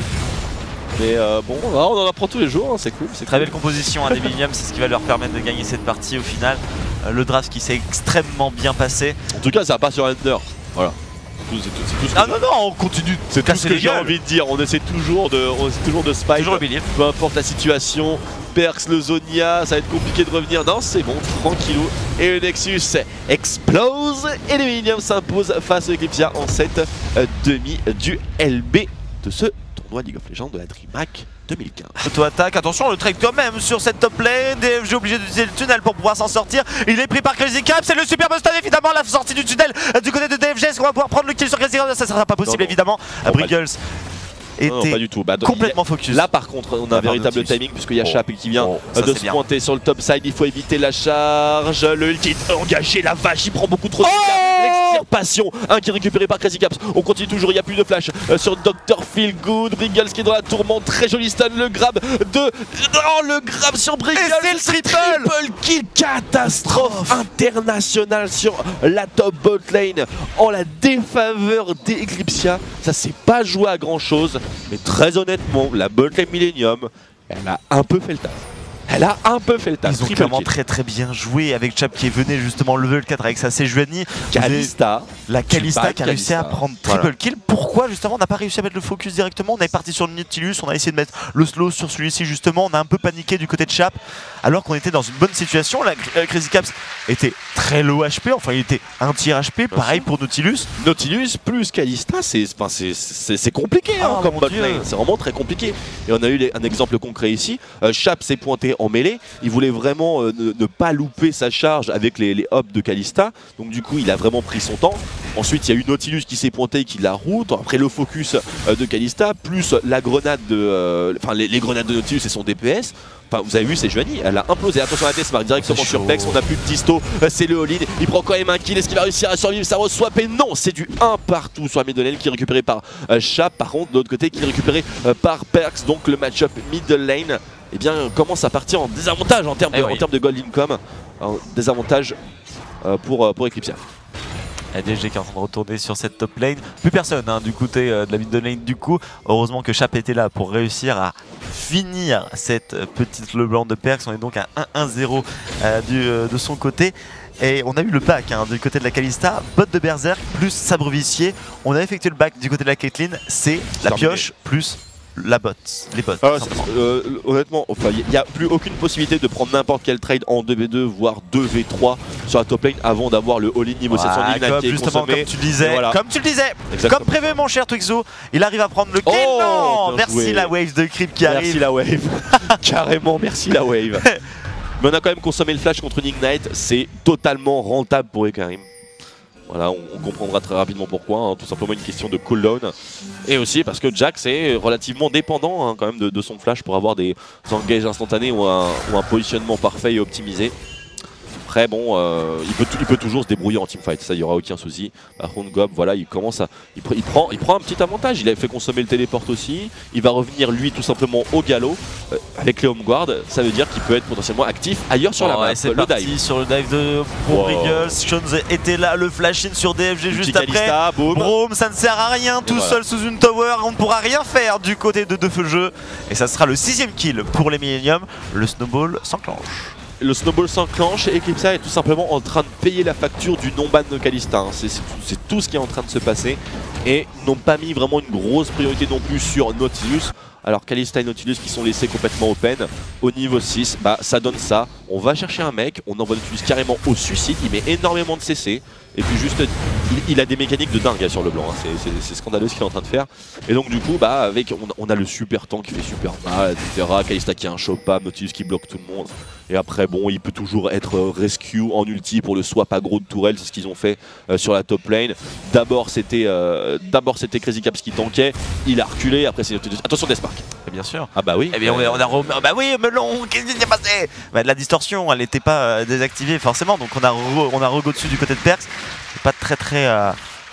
Mais bon, on en apprend tous les jours, hein, c'est cool. Très belle composition des Millennium, c'est ce qui va leur permettre de gagner cette partie au final. Le draft qui s'est extrêmement bien passé. En tout cas, ça va pas sur Ender. Voilà. Ah non, on continue de casser les gueules. J'ai envie de dire, on essaie toujours de spike. Toujours le believe. Peu importe la situation. Perks, le Zonia, ça va être compliqué de revenir. Non, c'est bon, tranquillou. Et le Nexus explose. Et les Millennium s'imposent face à Eclipsia en cette demi du LB de ce tournoi League of Legends de la DreamHack 2015. Auto-attaque, attention, le trade quand même sur cette top lane. DFG obligé d'utiliser le tunnel pour pouvoir s'en sortir. Il est pris par Crazy Caps, c'est le superbe stun évidemment, la sortie du tunnel du côté de DFG. Est-ce qu'on va pouvoir prendre le kill sur Crazy Caps? Ça sera pas possible évidemment. Briggles était non, pas du tout. complètement focus. Là par contre on a un véritable timing puisqu'il y a Chap qui vient de se pointer sur le top side. Il faut éviter la charge. Le ulti est engagé, la vache, il prend beaucoup trop de dégâts. L'extirpation, un qui est récupéré par Crazy Caps. On continue toujours, il n'y a plus de flash sur Dr. Feelgood. Briggles qui est dans la tourmente, très joli stun. Le grab de... Oh, le grab sur Briggles. Et c'est le triple kill, catastrophe internationale sur la top bot lane en la défaveur d'Eclipsia. Ça s'est pas joué à grand chose. Mais très honnêtement, la bot lane Millennium, elle a un peu fait le taf. Elle a un peu fait le taf. Ils ont clairement très bien joué avec Chap qui venait justement level 4 avec sa Sejuani. Kalista. La Kalista qui a réussi à prendre triple kill. Pourquoi justement on n'a pas réussi à mettre le focus directement? On est parti sur le Nautilus, on a essayé de mettre le slow sur celui-ci justement. On a un peu paniqué du côté de Chap alors qu'on était dans une bonne situation. La Crazy Caps était très low HP, enfin il était un tiers HP, pareil pour Nautilus. Nautilus plus Kalista, c'est compliqué comme bot lane, c'est vraiment très compliqué. Et on a eu un exemple concret ici. Chap s'est pointé en mêlée, il voulait vraiment ne pas louper sa charge avec les hops de Kalista, donc du coup il a vraiment pris son temps. Ensuite il y a eu Nautilus qui s'est pointé et qui la route, après le focus de Kalista, plus la grenade de... Enfin les grenades de Nautilus et son DPS. Enfin, vous avez vu, c'est Juani, elle a implosé. Attention à la tête, marque directement sur Plex. On n'a plus de Tisto, c'est le all-in. Il prend quand même un kill. Est-ce qu'il va réussir à survivre? Ça re-swap et non, c'est du 1 partout sur la middle lane qui est récupéré par Chap. Par contre, de l'autre côté, qui est récupéré par Perks. Donc le match-up middle lane eh bien, commence à partir en désavantage en termes de gold income. Désavantage pour Eclipsia. DFG qui est en train de retourner sur cette top lane. Plus personne du côté de la mid lane du coup. Heureusement que Chap était là pour réussir à finir cette petite LeBlanc de Perks. On est donc à 1-1-0 de son côté. Et on a eu le back du côté de la Kalista, bot de Berserk plus sabre vicié. On a effectué le back du côté de la Caitlyn, c'est la pioche plus la bot, les bots. Honnêtement, il n'y a plus aucune possibilité de prendre n'importe quel trade en 2v2 voire 2v3 sur la top lane avant d'avoir le all-in niveau 700 Ignite qui est consommé. Comme tu le disais, comme prévu mon cher Twixo, il arrive à prendre le kill. Non, merci la wave de Creep qui arrive. Merci la wave, carrément merci la wave. Mais on a quand même consommé le flash contre une Ignite, c'est totalement rentable pour Ekarim. Voilà, on comprendra très rapidement pourquoi, tout simplement une question de cooldown. Et aussi parce que Jax est relativement dépendant quand même de son flash pour avoir des engages instantanés ou un positionnement parfait et optimisé. Après bon, il peut toujours se débrouiller en teamfight, ça il n'y aura aucun souci. Par contre Gob, voilà, il prend un petit avantage, il a fait consommer le téléport aussi. Il va revenir lui tout simplement au galop avec les home guard, ça veut dire qu'il peut être potentiellement actif ailleurs sur la map. C'est parti dive. Sur le dive de Briggles, Shones était là, le flash in sur DFG juste après. Brome, ça ne sert à rien, tout seul sous une tower, on ne pourra rien faire du côté de Feu Jeu. Et ça sera le 6ème kill pour les Millennium, le snowball s'enclenche. Le snowball s'enclenche et Eclipsia est tout simplement en train de payer la facture du non-ban de Kalista. C'est tout ce qui est en train de se passer et n'ont pas mis vraiment une grosse priorité non plus sur Nautilus. Alors Kalista et Nautilus qui sont laissés complètement open au niveau 6, bah ça donne ça. On va chercher un mec, on envoie Nautilus carrément au suicide, il met énormément de CC. Et puis juste, il a des mécaniques de dingue sur le blanc, c'est scandaleux ce qu'il est en train de faire. Et donc du coup, bah avec, on a le super tank qui fait super mal, etc. Kalista qui a un chop-up, Nautilus qui bloque tout le monde. Et après bon, il peut toujours être rescue en ulti pour le swap aggro de tourelle, c'est ce qu'ils ont fait sur la top lane. D'abord c'était Crazy Caps qui tankait, il a reculé, après c'est Nautilus. Attention Deathmark. Bien sûr. Ah bah oui. Eh bien bah oui, Melon, qu'est-ce qui s'est passé? Bah, de la distorsion, elle n'était pas désactivée forcément, donc on a rego dessus du côté de Perks. C'est pas très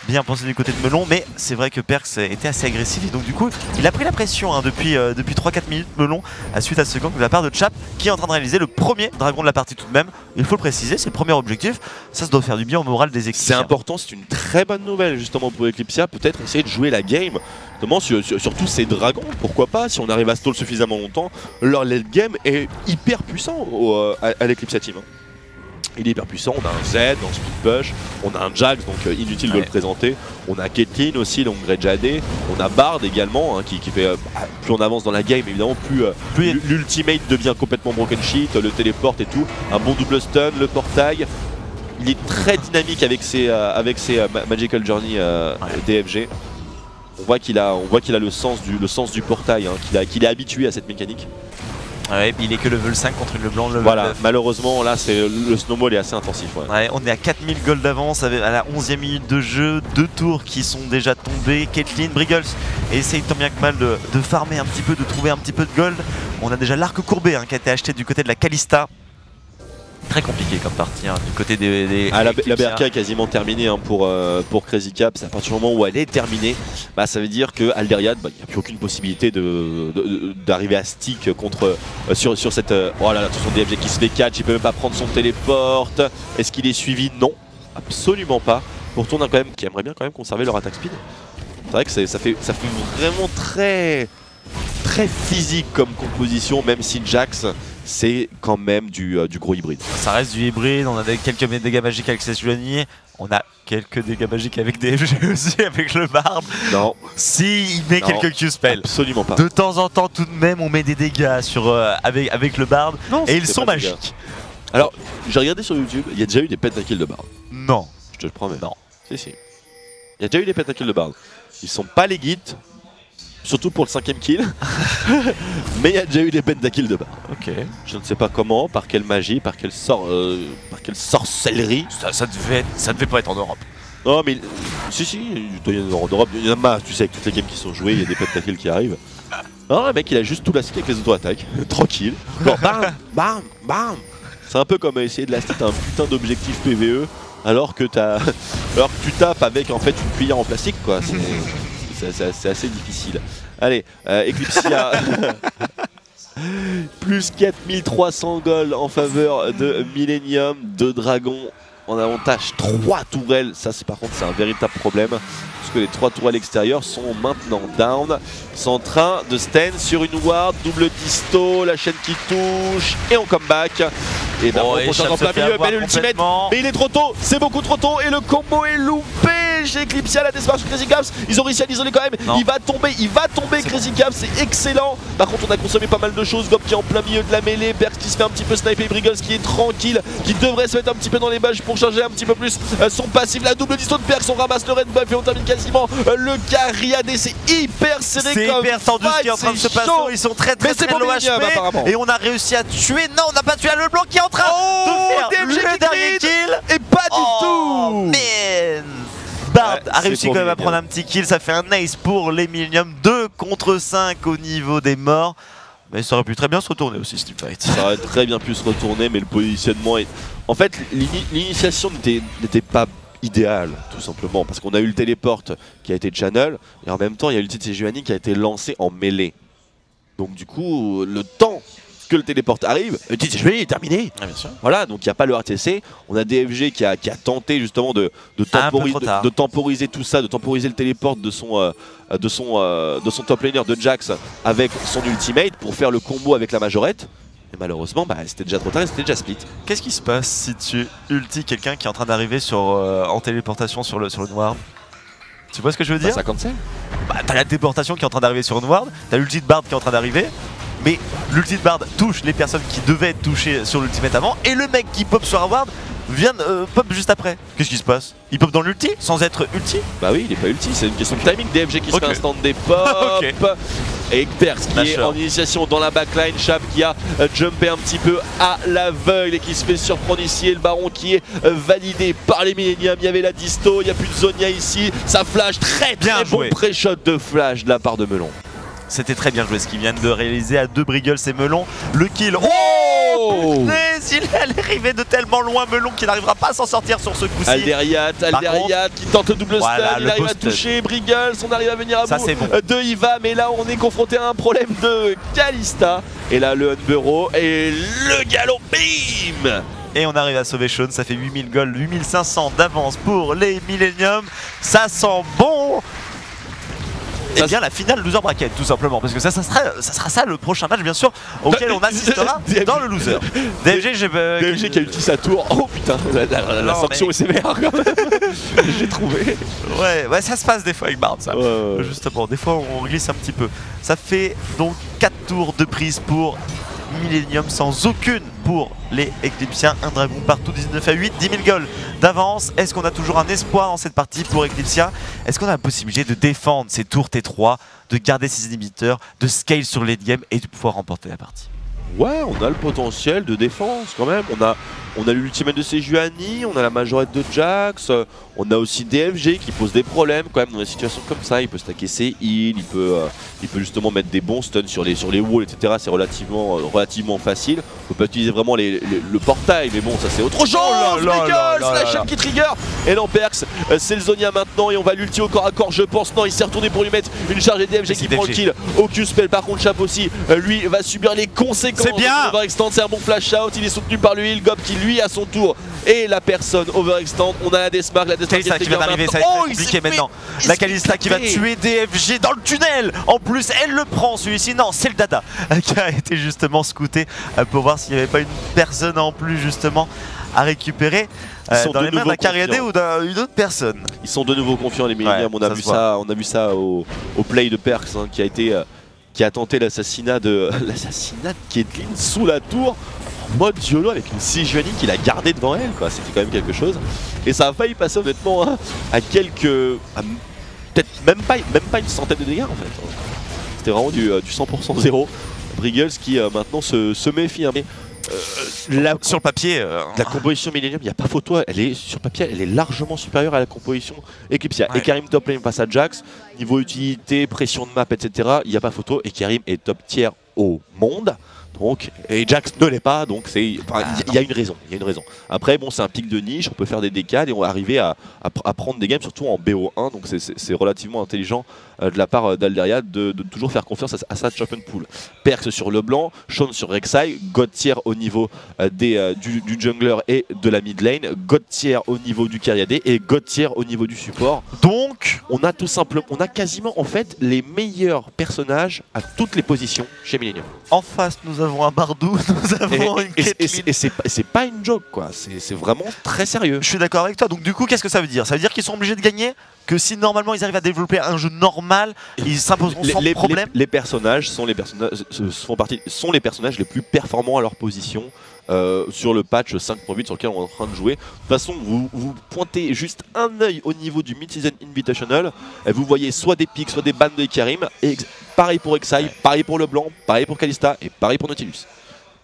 bien pensé du côté de Melon, mais c'est vrai que Perkz était assez agressif et donc du coup il a pris la pression hein, depuis 3-4 minutes Melon suite à ce gank de la part de Chap qui est en train de réaliser le premier dragon de la partie tout de même. Il faut le préciser, c'est le premier objectif, ça doit faire du bien au moral des équipes. C'est important, c'est une très bonne nouvelle justement pour Eclipsia, peut-être essayer de jouer la game notamment sur tous ces dragons, pourquoi pas, si on arrive à stall suffisamment longtemps, leur late game est hyper puissant à l'Eclipsia team. Il est hyper puissant, on a un Z dans Split Push, on a un Jax, donc inutile de le présenter. On a Caitlyn aussi, donc Grey AD. On a Bard également, hein, qui fait plus on avance dans la game, évidemment, plus l'ultimate devient complètement broken shit, le téléporte et tout. Un bon double stun, le portail. Il est très dynamique avec ses Magical Journey DFG. On voit qu'il a le sens du portail, hein, qu'il est habitué à cette mécanique. Ouais, il est que level 5 contre le blanc level voilà, 9. Malheureusement là le snowball est assez intensif. Ouais. Ouais, on est à 4000 gold d'avance à la 11e minute de jeu, 2 tours qui sont déjà tombés. Caitlyn, Briggles essaye tant bien que mal de farmer un petit peu, de trouver un petit peu de gold. On a déjà l'arc courbé hein, qui a été acheté du côté de la Kalista. Très compliqué comme partie hein, du côté des la BRK est quasiment terminée hein, pour Crazy Caps. À partir du moment où elle est terminée, bah, ça veut dire que Alderiad, il n'y a plus aucune possibilité d'arriver à stick contre sur cette. Oh là là, attention DFG qui se fait catch, il peut même pas prendre son téléporte. Est-ce qu'il est suivi? Non, absolument pas. Pour Tourne quand même, qui aimerait bien quand même conserver leur attaque speed. C'est vrai que ça fait vraiment très physique comme composition, même si Jax c'est quand même du gros hybride. Ça reste du hybride, on a quelques dégâts magiques avec Sejuani, on a quelques dégâts magiques avec DFG aussi, avec le Bard. Non. Si, il met quelques Q-spells. Absolument pas. De temps en temps, tout de même, on met des dégâts avec le Bard, non, et ils sont magiques. Alors, j'ai regardé sur YouTube, il y a déjà eu des pentakills de Bard. Non. Je te le promets. Non. Si. Il y a déjà eu des pentakills de Bard. Ils sont pas les guides. Surtout pour le 5ème kill, mais il y a déjà eu des pentakills de Bard. Ok. Je ne sais pas comment, par quelle magie, par quelle sorcellerie. Ça devait pas être en Europe. Non mais si, il doit y en avoir en Europe, il y en a masse, tu sais, avec toutes les games qui sont jouées, il y a des pentakills qui arrivent. Non, le mec il a juste tout la cité avec les auto-attaques, tranquille. Genre, bam, bam, bam. C'est un peu comme essayer de la citer un putain d'objectif PVE alors que tu tapes avec en fait une cuillère en plastique quoi. C'est assez difficile. Allez, Eclipsia. Plus 4300 gold en faveur de Millennium, 2 dragons en avantage, 3 tourelles. Ça, par contre, c'est un véritable problème. Parce que les 3 tourelles extérieures sont maintenant down. Ils sont en train de stand sur une ward, double disto, la chaîne qui touche et on comeback. Et ben, on prochain en plein milieu, mais l'ultimate, mais il est trop tôt, c'est beaucoup trop tôt et le combo est loupé chez Eclipsia, la démarche sur Crazy Caps. Ils ont réussi à l'isoler quand même. Non. Il va tomber Crazy Caps, c'est excellent. Par contre, on a consommé pas mal de choses. Gob qui est en plein milieu de la mêlée, Perkz qui se fait un petit peu sniper, Briggles qui est tranquille, qui devrait se mettre un petit peu dans les badges pour charger un petit peu plus son passif. La double disto de Perkz, on ramasse le red buff et on termine quasiment le carry AD. C'est hyper serré, c'est hyper tendu ce qui est en train de se passer. Ils sont très low HP et on a réussi à tuer. Non, on n'a pas tué le blanc qui est en train de faire le dernier kill. Et pas du tout. Man. Bard a réussi quand même à prendre un petit kill, ça fait un ace pour les Millennium, 2 contre 5 au niveau des morts. Mais ça aurait pu très bien se retourner aussi ce team fight. Ça aurait très bien pu se retourner, mais le positionnement est... En fait, l'initiation n'était pas idéale, tout simplement, parce qu'on a eu le téléport qui a été channel, et en même temps, il y a l'ulti de Sejuani qui a été lancé en mêlée. Donc du coup, le temps que le téléport arrive, le petit Sejuani est terminé. Ah, bien sûr. Voilà, donc il n'y a pas le RTC. On a DFG qui a tenté justement de temporiser tout ça, de temporiser le téléport de son top laner de Jax avec son ultimate pour faire le combo avec la majorette. Et malheureusement, c'était déjà trop tard et c'était déjà split. Qu'est-ce qui se passe si tu ulti quelqu'un qui est en train d'arriver en téléportation sur le noir? Tu vois ce que je veux dire? Ça cancel. T'as la téléportation qui est en train d'arriver sur une ward, t'as l'ulti de Bard qui est en train d'arriver. Mais l'ulti de Bard touche les personnes qui devaient être touchées sur l'ultimate avant. Et le mec qui pop sur un ward vient pop juste après. Qu'est-ce qui se passe? Il pop dans l'ulti sans être ulti? Bah oui, il est pas ulti, c'est une question de timing. DFG qui se fait un stand des pop. Et Perkz qui est en initiation dans la backline. Chap qui a jumpé un petit peu à l'aveugle et qui se fait surprendre ici. Et le baron qui est validé par les Millennium. Il y avait la disto, il n'y a plus de Zonia ici. Ça flash, très bon pré-shot de flash de la part de Melon. C'était très bien joué ce qu'ils viennent de réaliser à 2 Briggles et Melon. Le kill. Oh, Oh, mais il est arrivé de tellement loin, Melon, qu'il n'arrivera pas à s'en sortir sur ce coup-ci. Alderiat qui tente le double voilà, stun, il arrive à toucher Briggles, on arrive à venir à ça, bout c'est bon. de Iva, mais là on est confronté à un problème de Kalista. Et là le Unburrow et le galop, bim. Et on arrive à sauver Sean, ça fait 8000 gold, 8500 d'avance pour les Millennium. Ça sent bon. Et bien la finale loser bracket tout simplement, parce que ça sera ça le prochain match bien sûr auquel on assistera dans le loser. DFG qui a utilisé sa tour, oh putain, la sanction est sévère quand même. J'ai trouvé. Ouais, ça se passe des fois avec Bard ça. Justement, des fois on glisse un petit peu. Ça fait donc 4 tours de prise pour Millennium sans aucune pour les Eclipsiens. Un dragon partout, 19 à 8, 10 000 gold d'avance. Est-ce qu'on a toujours un espoir dans cette partie pour Eclipsia? Est-ce qu'on a la possibilité de défendre ces tours T3, de garder ses inhibiteurs, de scale sur late game et de pouvoir remporter la partie? Ouais, on a le potentiel de défense quand même. On a l'ultimate de Sejuani, on a la majorette de Jax, on a aussi DFG qui pose des problèmes quand même dans des situations comme ça. Il peut stacker ses heals, il peut justement mettre des bons stuns sur les walls, etc. C'est relativement facile. On peut pas utiliser vraiment le portail, mais bon, ça c'est autre chose. La chaîne qui trigger. Et non, Perks, c'est le Zonia maintenant et on va l'ulti au corps à corps, je pense. Non, il s'est retourné pour lui mettre une charge et DFG qui prend le kill. Aucune spell, par contre, Chap aussi, lui va subir les conséquences. C'est bien. Overextend, c'est un bon flash out, il est soutenu par lui, Gob qui lui à son tour et la personne overextend. On a la Deathmark, Kalista qui vient d'arriver, ça va être compliqué maintenant. La Kalista qui va tuer DFG dans le tunnel. En plus, elle le prend celui-ci. Non, c'est le Dada qui a été justement scouté pour voir s'il n'y avait pas une personne en plus justement à récupérer dans les mains d'un Cariadé ou d'une autre personne. Ils sont de nouveau confiants les Millennium. On a vu ça au play de Perks hein, qui a tenté l'assassinat de Caitlyn sous la tour en mode YOLO avec une Sejuani qu'il a gardée devant elle, quoi. C'était quand même quelque chose. Et ça a failli passer honnêtement hein, à peut-être même pas une centaine de dégâts en fait. C'était vraiment du 100% zéro. Briggles qui maintenant se méfie. Hein. Sur le papier, la composition Millennium, il n'y a pas photo, sur papier, elle est largement supérieure à la composition Eclipsia. Ouais. Et Karim top lane face à Jax, niveau utilité, pression de map, etc. Il n'y a pas photo et Karim est top tier au monde. Donc, et Jax ne l'est pas, donc il y a une raison. Après, bon, c'est un pic de niche, on peut faire des décades et on va arriver à prendre des games, surtout en BO1. Donc c'est relativement intelligent de la part d'Alderia de toujours faire confiance à sa champion pool. Perks sur le blanc, Sean sur Rek'Sai, God tier au niveau du jungler et de la mid lane, God tier au niveau du Cariadé et God tier au niveau du support. Donc on a quasiment en fait les meilleurs personnages à toutes les positions chez Millennium. En face nous avons un Bardou, nous avons une Caitlyn. Et c'est pas une joke quoi, c'est vraiment très sérieux. Je suis d'accord avec toi, donc du coup qu'est-ce que ça veut dire? Ça veut dire qu'ils sont obligés de gagner? Que si normalement ils arrivent à développer un jeu normal, ils s'imposeront sans problème? Les personnages sont les personnages les plus performants à leur position sur le patch 5.8 sur lequel on est en train de jouer. De toute façon, vous pointez juste un œil au niveau du Mid-Season Invitational, et vous voyez soit des pics, soit des bans de Karim, et pareil pour Rek'Sai, pareil pour le blanc, pareil pour Kalista, et pareil pour Nautilus.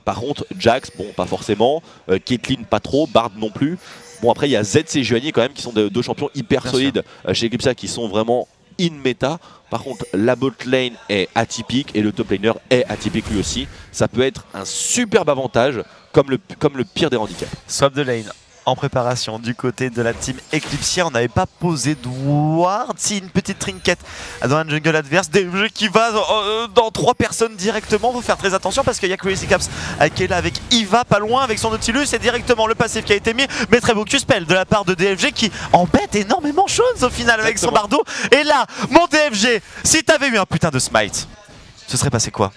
Par contre, Jax, bon, pas forcément, Caitlyn pas trop, Bard non plus. Bon, après, il y a Z et Sejuani quand même qui sont deux champions hyper solides chez Eclipsia qui sont vraiment in méta. Par contre, la bot lane est atypique et le top laner est atypique lui aussi. Ça peut être un superbe avantage comme le pire des handicaps. Swap de lane en préparation du côté de la team Eclipsia. On n'avait pas posé de ward. Si, une petite trinket dans un jungle adverse. DFG qui va dans 3 personnes directement. Faut faire très attention parce qu'il y a Crazy Caps qui est là avec Iva pas loin avec son Nautilus et directement le passif qui a été mis. Mais très beau Q-spell de la part de DFG qui embête énormément chose au final avec son bardo. Et là, mon DFG, si t'avais eu un putain de smite, ce serait passé quoi?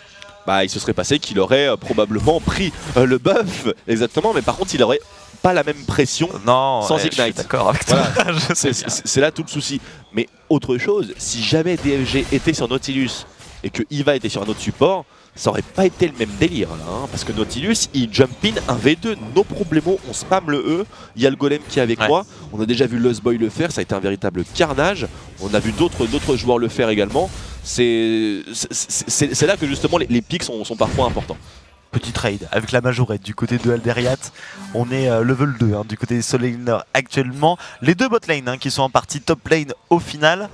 Bah, il se serait passé qu'il aurait probablement pris le buff, exactement, mais par contre il aurait pas la même pression sans Ignite. D'accord avec toi. Voilà. C'est là tout le souci. Mais autre chose, si jamais DFG était sur Nautilus et que Iva était sur un autre support, ça aurait pas été le même délire là, hein, parce que Nautilus il jump in un V2, no problemo, on spam le E, il y a le golem qui est avec moi, on a déjà vu Lustboy le faire, ça a été un véritable carnage, on a vu d'autres joueurs le faire également, c'est là que justement les pics sont parfois importants. Petit trade avec la majorette du côté de Alderiat, on est level 2 hein, du côté des solo laners actuellement, les deux bot lane hein, qui sont en partie top lane au final.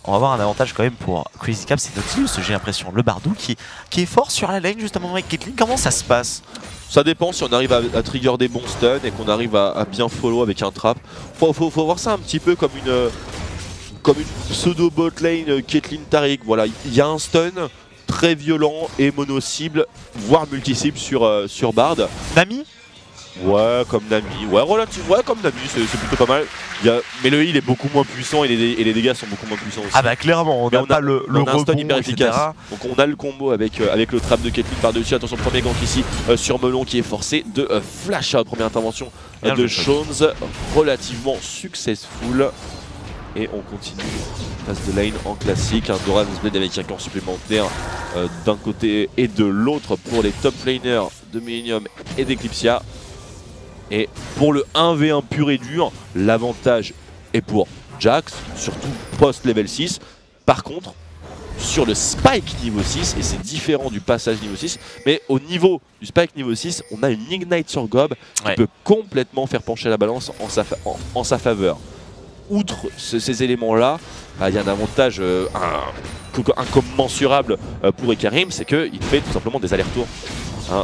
on va avoir un avantage quand même pour Crazy Cap, c'est Nautilus, j'ai l'impression. Le Bardou qui est fort sur la lane justement avec Caitlyn. Comment ça se passe? Ça dépend si on arrive à trigger des bons stuns et qu'on arrive à bien follow avec un trap. Faut voir ça un petit peu comme une pseudo bot lane Caitlyn Taric. Voilà, il y a un stun très violent et mono-cible, voire multi-cible sur Bard. Nami? Ouais, comme Nami. Ouais, comme Nami, c'est plutôt pas mal. Mais le heal est beaucoup moins puissant et les dégâts sont beaucoup moins puissants aussi. Ah bah clairement, on a pas le a un stun rebond, hyper efficace. etc. Donc on a le combo avec le trap de Caitlyn par-dessus. Attention, premier gank ici sur Melon qui est forcé de flash out. Première intervention de Shones, relativement successful. Et on continue phase de lane en classique. Un Doran's Blade avec un camp supplémentaire d'un côté et de l'autre pour les top laners de Millennium et d'Eclipsia. Et pour le 1v1 pur et dur, l'avantage est pour Jax, surtout post-level 6. Par contre, sur le spike niveau 6, et c'est différent du passage niveau 6, mais au niveau du spike niveau 6, on a une Ignite sur Gob qui peut complètement faire pencher la balance en sa faveur. Outre ces éléments-là, il y a un avantage incommensurable pour Ikarim, c'est qu'il fait tout simplement des allers-retours.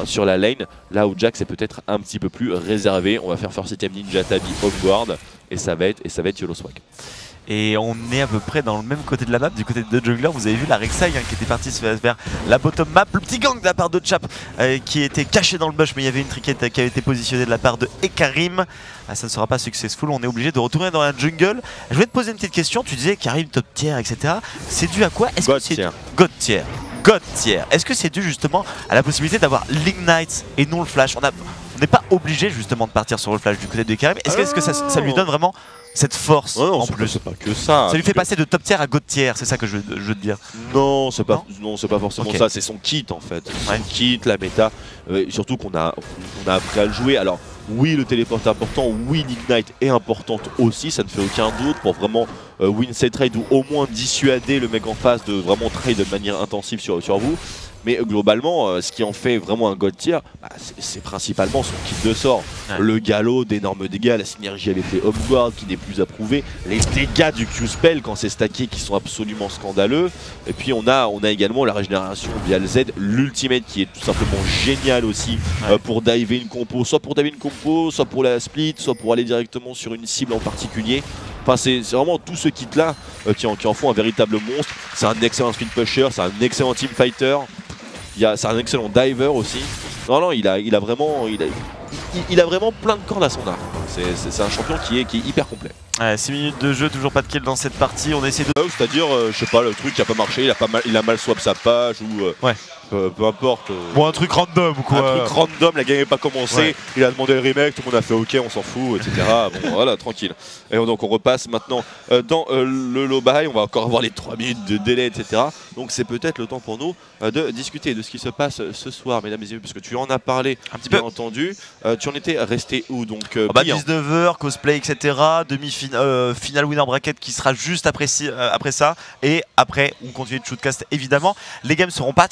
Sur la lane, là où Jax est peut-être un petit peu plus réservé. On va faire First Item Ninja Tabi Homeguard et ça va être YOLO Swag. Et on est à peu près dans le même côté de la map, du côté de Jungler. Vous avez vu la Rek'Sai qui était partie vers la bottom map. Le petit gang de la part de Chap qui était caché dans le bush, mais il y avait une triquette qui avait été positionnée de la part de Ekarim. Ça ne sera pas successful, on est obligé de retourner dans la jungle. Je vais te poser une petite question, tu disais Karim top tier, etc. C'est dû à quoi? God tier. God tier. God tier. Est-ce que c'est dû justement à la possibilité d'avoir l'Ignite et non le flash? On n'est pas obligé justement de partir sur le flash du côté de Karim. Est-ce que ça lui donne vraiment cette force en plus? C'est pas que ça. Ça lui fait passer de top tier à God tier, c'est ça que je veux te dire. Non, c'est pas forcément ça, c'est son kit en fait. Son kit, la méta, surtout qu'on a appris à le jouer. Alors oui, le téléport est important, oui, l'Ignite est importante aussi, ça ne fait aucun doute pour vraiment win cette trade ou au moins dissuader le mec en face de vraiment trade de manière intensive sur vous. Mais globalement, ce qui en fait vraiment un God tier, c'est principalement son kit de sort. Le galop, d'énormes dégâts, la synergie avec les Homeguard qui n'est plus approuvée, les dégâts du Q-Spell quand c'est stacké qui sont absolument scandaleux. Et puis on a également la régénération via le Z, l'ultimate qui est tout simplement génial aussi pour diver une compo, soit pour diver une compo, soit pour la split, soit pour aller directement sur une cible en particulier. Enfin, c'est vraiment tout ce kit là qui en font un véritable monstre. C'est un excellent speed pusher, c'est un excellent team fighter. C'est un excellent diver aussi. Non, il a vraiment plein de cordes à son arc. C'est un champion qui est hyper complet. 6 minutes de jeu, toujours pas de kill dans cette partie. On essaie de... C'est-à-dire, je sais pas, le truc qui a pas marché, il a mal swap sa page ou... peu importe. Bon, un truc random quoi. Un truc random, la game n'est pas commencée, il a demandé le remake, tout le monde a fait ok, on s'en fout, etc. Bon, voilà, tranquille. Et donc on repasse maintenant dans le low buy, on va encore avoir les 3 minutes de délai, etc. Donc c'est peut-être le temps pour nous de discuter de ce qui se passe ce soir, mesdames et messieurs, parce que tu en as parlé, un petit peu entendu. Tu en étais resté où donc 19h, cosplay, etc. Final winner bracket qui sera juste après ça. Et après, on continue de shootcast évidemment. Les games seront pas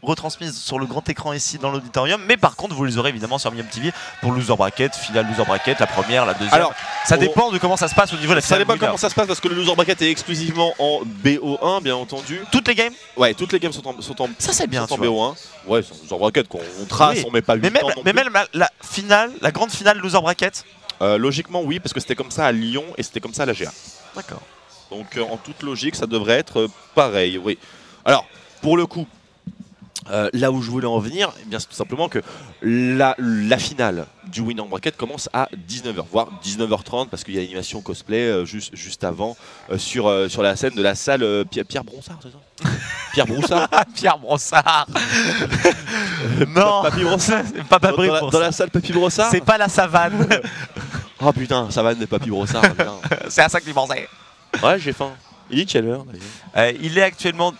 retransmises sur le grand écran ici dans l'auditorium, mais par contre vous les aurez évidemment sur Millennium TV pour loser bracket, final loser bracket, la première, la deuxième. Alors, ça dépend de comment ça se passe au niveau de la finale. Ça dépend comment ça se passe parce que le loser bracket est exclusivement en BO1 bien entendu. Toutes les games? Ouais, toutes les games sont en ça c'est bien, en BO1. Ouais, c'est un loser bracket qu'on trace, on met pas 8 ans mais même la finale, la grande finale loser bracket. Logiquement oui, parce que c'était comme ça à Lyon et c'était comme ça à la GA. D'accord. Donc en toute logique ça devrait être pareil, oui. Alors pour le coup, là où je voulais en venir, eh bien c'est tout simplement que la finale du Winner Bracket commence à 19h, voire 19h30 parce qu'il y a l'animation cosplay juste avant sur la scène de la salle Pierre Bronsard, c'est ça? Pierre Broussard. Pierre Brossard. Non, Papy Brossard. Pas Papy Brossard. Dans la salle Papy Brossard. C'est pas la savane. Oh putain, savane de Papy Brossard. C'est à ça que tu pensais. Ouais, j'ai faim. Il est quelle heure d'ailleurs? Il est actuellement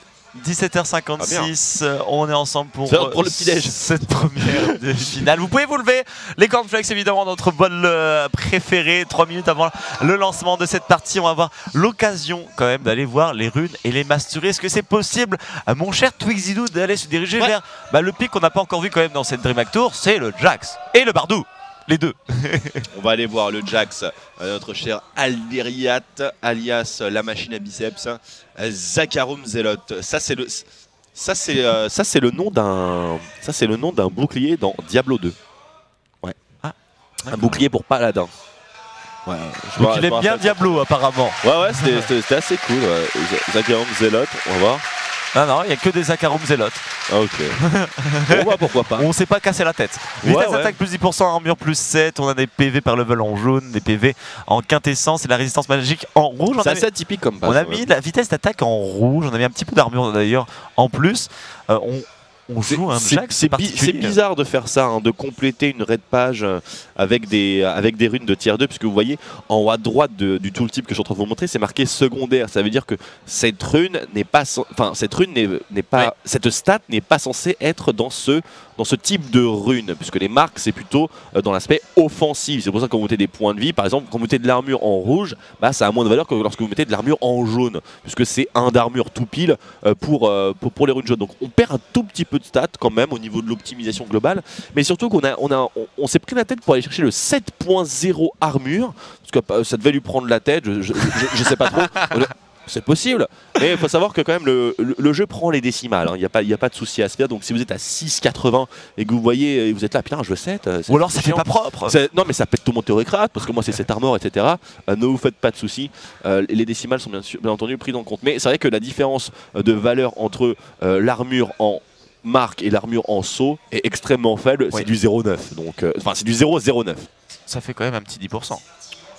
17h56, on est ensemble pour le petit-déj. Cette première de finale. Vous pouvez vous lever, les cornflakes évidemment, notre bol préféré. 3 minutes avant le lancement de cette partie, on va avoir l'occasion quand même d'aller voir les runes et les masteries. Est-ce que c'est possible, mon cher Twixidoo, d'aller se diriger vers le pic qu'on n'a pas encore vu quand même dans cette DreamHack Tour? C'est le Jax et le Bardou. les deux. On va aller voir le Jax, notre cher Alderiat, alias la machine à biceps, Zakarum Zealot. Ça c'est le nom d'un bouclier dans Diablo 2. Ouais. Ah, un bouclier pour paladin. Ouais, donc il aime bien Diablo apparemment. Ouais, c'était assez cool. Ouais. Zakarum Zealot, on va voir. Non, il n'y a que des Zakarum Zealot. Ah, ok. Bon, bah, pourquoi pas. On s'est pas cassé la tête. Vitesse d'attaque plus 10%, armure plus 7. On a des PV par level en jaune, des PV en quintessence et la résistance magique en rouge. C'est assez atypique comme passe. On a mis la vitesse d'attaque en rouge. On a mis un petit peu d'armure d'ailleurs en plus. On joue un Jax. C'est bizarre de faire ça, hein, de compléter une raid page avec des runes de tier 2, puisque vous voyez en haut à droite du tooltip que je suis en train de vous montrer, c'est marqué secondaire. Ça veut dire que cette rune n'est pas, cette stat n'est pas censée être dans ce type de rune, puisque les marques c'est plutôt dans l'aspect offensif. C'est pour ça que quand vous mettez des points de vie, par exemple, quand vous mettez de l'armure en rouge, bah, ça a moins de valeur que lorsque vous mettez de l'armure en jaune, puisque c'est 1 d'armure tout pile pour les runes jaunes. Donc on perd un tout petit peu de stats quand même au niveau de l'optimisation globale, mais surtout qu'on s'est pris la tête pour aller chercher le 7.0 armure, parce que ça devait lui prendre la tête, je sais pas trop. C'est possible, mais il faut savoir que quand même le jeu prend les décimales, hein. Il n'y a pas de souci à se faire. Donc si vous êtes à 6,80 et que vous voyez, vous êtes là, putain, je veux 7. Ou alors ça fait pas propre. Non, mais ça pète tout mon théorécrate, parce que moi c'est cette armor, etc. Ne vous faites pas de soucis. Les décimales sont bien entendu prises en compte. Mais c'est vrai que la différence de valeur entre l'armure en marque et l'armure en saut est extrêmement faible. C'est du 0,9. Donc, enfin, c'est du 0,09. Ça fait quand même un petit 10%.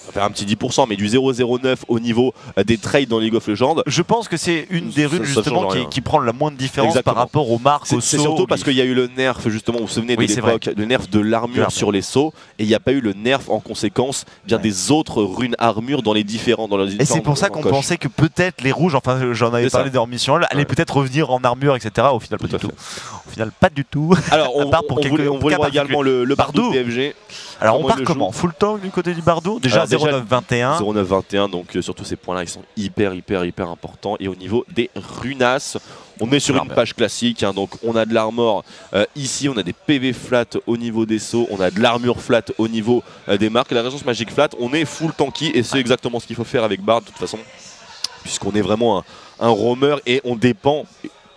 Ça fait un petit 10%, mais du 0,09 au niveau des trades dans League of Legends. Je pense que c'est une des runes justement qui prend la moindre différence. Exactement. Par rapport aux marques, aux sauts. C'est surtout parce qu'il y a eu le nerf, justement, vous vous souvenez de l'époque, le nerf de l'armure sur les sauts, et il n'y a pas eu le nerf en conséquence des autres runes armure dans les différents. Et c'est pour ça qu'on pensait que peut-être les rouges, enfin j'en avais parlé dans Mission, allaient peut-être revenir en armure, etc. Au final, pas du tout. Au final, pas du tout. Alors, on voit également le Bardou BFG. Alors, on part comment? Full tank du côté du Bardou. Déjà 0,921. 0,921, donc surtout ces points-là, ils sont hyper importants. Et au niveau des runas, on est sur une page classique, hein, donc on a de l'armor ici, on a des PV flat au niveau des sauts, on a de l'armure flat au niveau des marques. Et la résistance magique flat, on est full tanky et c'est exactement ce qu'il faut faire avec Bard de toute façon, puisqu'on est vraiment un roamer et on dépend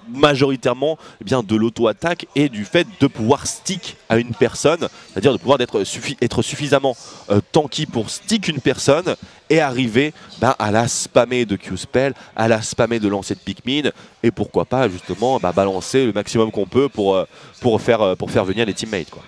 majoritairement de l'auto-attaque et du fait de pouvoir stick à une personne, c'est-à-dire de pouvoir être suffisamment tanky pour stick une personne et arriver à la spammer de Q-Spell, à la spammer de lancer de Pikmin et pourquoi pas justement balancer le maximum qu'on peut pour faire venir les teammates, quoi.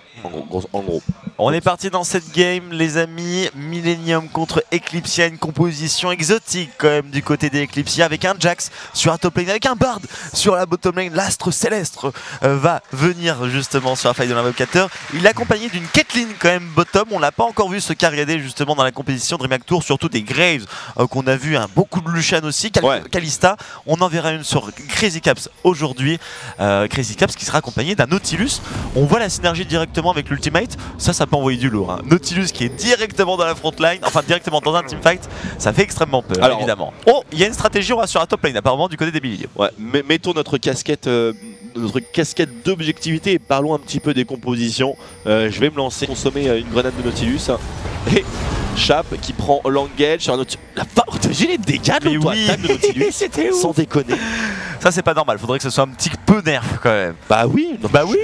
En gros. On est parti dans cette game, les amis. Millennium contre Eclipsia, une composition exotique quand même du côté des Eclipsia, avec un Jax sur la top lane, avec un Bard sur la bottom lane. L'astre céleste va venir justement sur la faille de l'invocateur. Il est accompagné d'une Caitlyn quand même bottom. On l'a pas encore vu se carriader justement dans la compétition DreamHack Tour, surtout des Graves qu'on a vu, beaucoup de Lucian aussi, Kalista. On en verra une sur Crazy Caps aujourd'hui. Crazy Caps qui sera accompagné d'un Nautilus. On voit la synergie directement avec l'ultimate, ça peut envoyer du lourd, hein. Nautilus qui est directement dans la front line, enfin directement dans un teamfight, ça fait extrêmement peur. Alors, évidemment. Oh, il y a une stratégie, on va sur la top lane apparemment du côté des Millennium. Ouais, mettons notre casquette d'objectivité et parlons un petit peu des compositions. Je vais me lancer, consommer une grenade de Nautilus et Chap qui prend l'engage sur un Nautilus. J'ai les dégâts de l'auto-attaque de Nautilus. C'était sans déconner. Ça c'est pas normal, faudrait que ce soit un petit peu nerf quand même. Bah oui,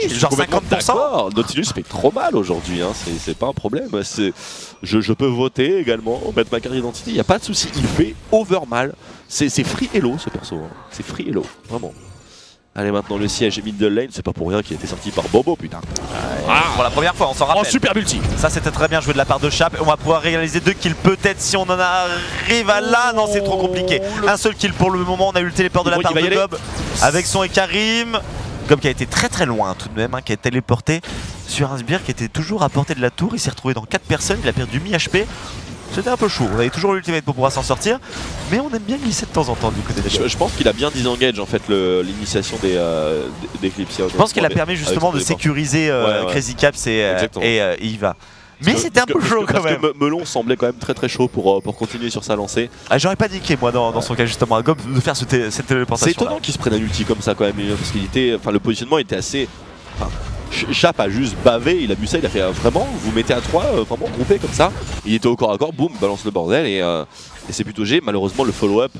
genre 50%. Nautilus fait trop mal aujourd'hui, hein. C'est pas un problème. Je peux voter également, mettre ma carte d'identité, il n'y a pas de souci. Il fait over mal. C'est free hello ce perso, hein. C'est free hello, vraiment. Allez, maintenant le siège middle lane, c'est pas pour rien qu'il a été sorti par Bobo, putain. Pour la première fois, on s'en rappelle. Oh, super multi. Ça c'était très bien joué de la part de Chap. On va pouvoir réaliser 2 kills peut-être si on en arrive à là. Non, c'est trop compliqué. Un seul kill pour le moment. On a eu le téléport de la part de Gob avec son Ekarim. Gob qui a été très loin tout de même, hein, qui a téléporté sur un sbire qui était toujours à portée de la tour. Il s'est retrouvé dans 4 personnes, il a perdu mi-HP. C'était un peu chaud, on avait toujours l'ultimate pour pouvoir s'en sortir, mais on aime bien glisser de temps en temps du côté des je pense qu'il a bien disengage en fait l'initiation des Eclipsia. Je pense qu'il a permis justement de sécuriser Crazy Caps et Eva. Mais c'était un peu chaud quand même. Parce que Melon semblait quand même très chaud pour continuer sur sa lancée. J'aurais pas niqué moi dans son cas justement à Gob de faire cette téléportation. C'est étonnant qu'il se prenne un ulti comme ça quand même, parce qu'il était, le positionnement était assez... Chap a juste bavé, il a vu ça, il a fait vraiment, vous mettez à 3, vraiment groupé comme ça. Il était au corps à corps, boum, balance le bordel et c'est plutôt G. Malheureusement, le follow-up,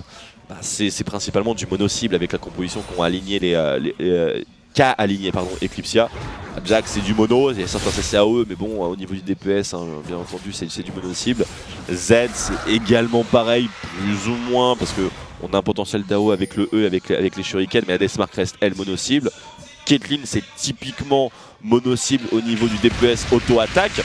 bah, c'est principalement du mono-cible avec la composition qu'ont aligné qu'a aligné Eclipsia. Jax c'est du mono, il y a certains CCAE, mais bon, au niveau du DPS, hein, bien entendu, c'est du mono-cible. Z c'est également pareil, plus ou moins, parce que on a un potentiel Tao avec le E, avec les shurikens, mais la Deathmark reste elle mono-cible. Caitlyn c'est typiquement mono-cible au niveau du DPS auto-attaque,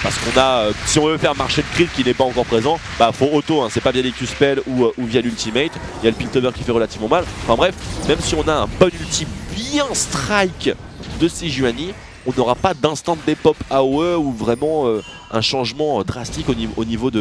parce qu'on a, si on veut faire marcher le crit qui n'est pas encore présent, bah faut auto, hein, c'est pas via les Q-spells ou via l'ultimate, il y a le Piltover qui fait relativement mal, enfin bref, même si on a un bon ulti bien strike de Sejuani, on n'aura pas d'instant dépop AOE ou vraiment un changement drastique au niveau de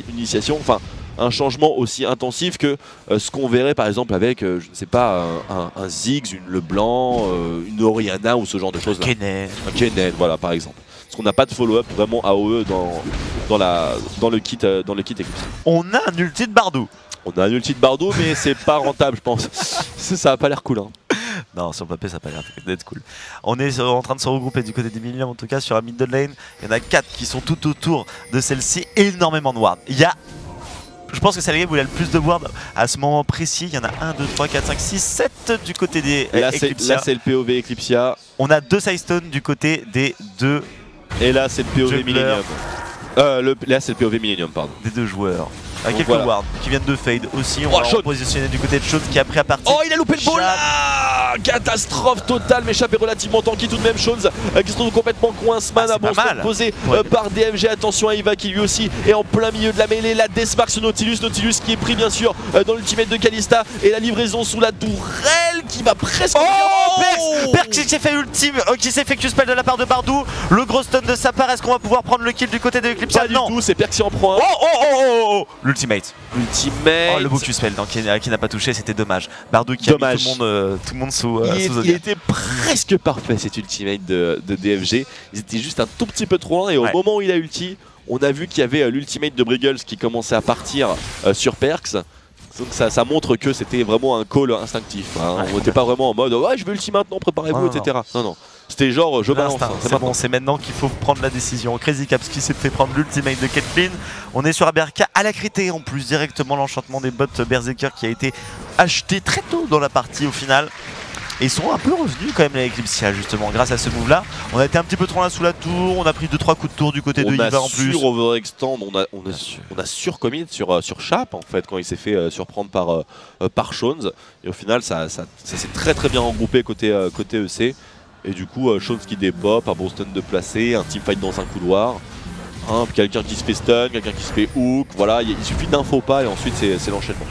l'initiation, enfin un changement aussi intensif que ce qu'on verrait par exemple avec, je ne sais pas, un Ziggs, une Leblanc, une Orianna ou ce genre de choses là. Un Kennen, voilà par exemple. Parce qu'on n'a pas de follow-up vraiment AOE dans le kit Eclipse. On a un ulti de Bardou. On a un ulti de Bardou mais c'est pas rentable je pense. Ça a pas l'air cool hein. Non, sur le papier, ça n'a pas l'air d'être cool. On est en train de se regrouper du côté des Millennium, en tout cas sur la middle lane. Il y en a 4 qui sont tout autour de celle-ci. Énormément de ward. Il y a, je pense que c'est la game où il y a le plus de ward à ce moment précis. Il y en a 1, 2, 3, 4, 5, 6, 7 du côté des Eclipsia. Là, c'est le POV Eclipsia. On a 2 Sidestone du côté des 2. Et là, c'est le POV Millennium. Là, c'est le POV Millennium, pardon. Des 2 joueurs. Avec quelques voilà. wards qui viennent de fade aussi. On va positionner du côté de Shawn qui a pris à partir. Oh, il a loupé le ball là. Catastrophe totale, mais Chap est relativement tanky tout de même. Shawn qui se trouve complètement coincement à bon spot posé par DMG. Attention à Iva qui lui aussi est en plein milieu de la mêlée. La Deathmark sur Nautilus qui est pris bien sûr dans l'ultimate de Kalista. Et la livraison sous la tourelle qui va presque. Oh, Perk qui s'est fait ultime, qui s'est fait Q-spell de la part de Bardou. Le gros stun de sa part, est-ce qu'on va pouvoir prendre le kill du côté de Eclipse? Pas du tout, c'est Perk qui en prend un. Oh, l'ultimate. L'ultimate. Oh, le beau Q-spell qui n'a pas touché, c'était dommage. Bardou qui a mis tout le monde sous il était presque parfait cet ultimate de DFG. Ils étaient juste un tout petit peu trop loin et au moment où il a ulti, on a vu qu'il y avait l'ultimate de Briggles qui commençait à partir sur Perks. Donc ça montre que c'était vraiment un call instinctif. Hein. On n'était pas vraiment en mode ouais je veux ulti maintenant, préparez-vous, etc. Non. C'était genre je balance. C'est maintenant qu'il faut prendre la décision. Crazy Caps qui s'est fait prendre l'ultimate de Caitlyn. On est sur ABRK à la critée en plus directement l'enchantement des bots Berserker qui a été acheté très tôt dans la partie au final. Et ils sont un peu revenus quand même les Eclipsia justement grâce à ce move là. On a été un petit peu trop là sous la tour, on a pris 2-3 coups de tour du côté de Iva en plus. On a overextend, on a surcommit sur Chap en fait quand il s'est fait surprendre par Shawn. Et au final ça s'est très bien regroupé côté EC. Et du coup Shawn qui dépop, un bon stun de placer, un teamfight dans un couloir. Hein, quelqu'un qui se fait stun, quelqu'un qui se fait hook, voilà, il suffit d'un faux pas et ensuite c'est l'enchaînement.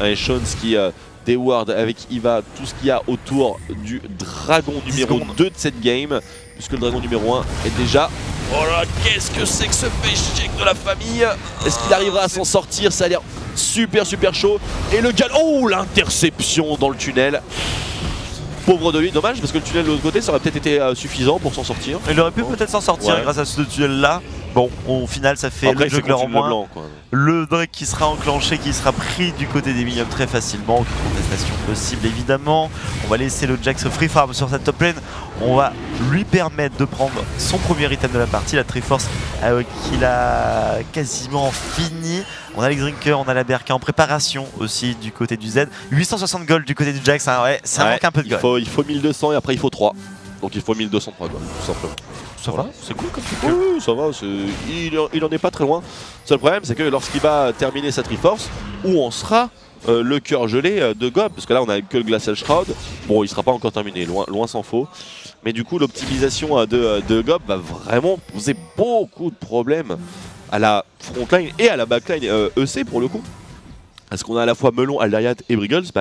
Et Shawn qui des wards avec Iva, tout ce qu'il y a autour du dragon numéro 2 de cette game, puisque le dragon numéro 1 est déjà... Oh là, qu'est-ce que c'est que ce péché de la famille? Est-ce qu'il arrivera à s'en sortir? Ça a l'air super chaud. Et le gal... Oh, l'interception dans le tunnel. Pauvre de lui, dommage parce que le tunnel de l'autre côté ça aurait peut-être été suffisant pour s'en sortir. Il aurait pu peut-être s'en sortir grâce à ce tunnel là. Bon, au final ça fait le juggler en moins. Le Drake qui sera enclenché, qui sera pris du côté des minions très facilement. Aucune contestation possible évidemment. On va laisser le Jax free farm sur cette top lane. On va lui permettre de prendre son premier item de la partie, la Triforce qu'il a quasiment fini. On a les Drinker, on a la BRK en préparation aussi du côté du Z. 860 gold du côté du Jax, hein, ça manque un peu de gold. Il faut 1200 et après il faut 3. Donc il faut 1203 gold, tout simplement. Ça va, c'est cool comme truc. Oui, ça va, il en est pas très loin. Le seul problème c'est que lorsqu'il va terminer sa Triforce, où on sera le cœur gelé de Gob, parce que là on a que le Glacial Shroud, bon il sera pas encore terminé, loin s'en faut. Mais du coup l'optimisation de Gob va vraiment poser beaucoup de problèmes à la frontline et à la backline EC pour le coup. Parce qu'on a à la fois Melon, Aldariat et Briggles,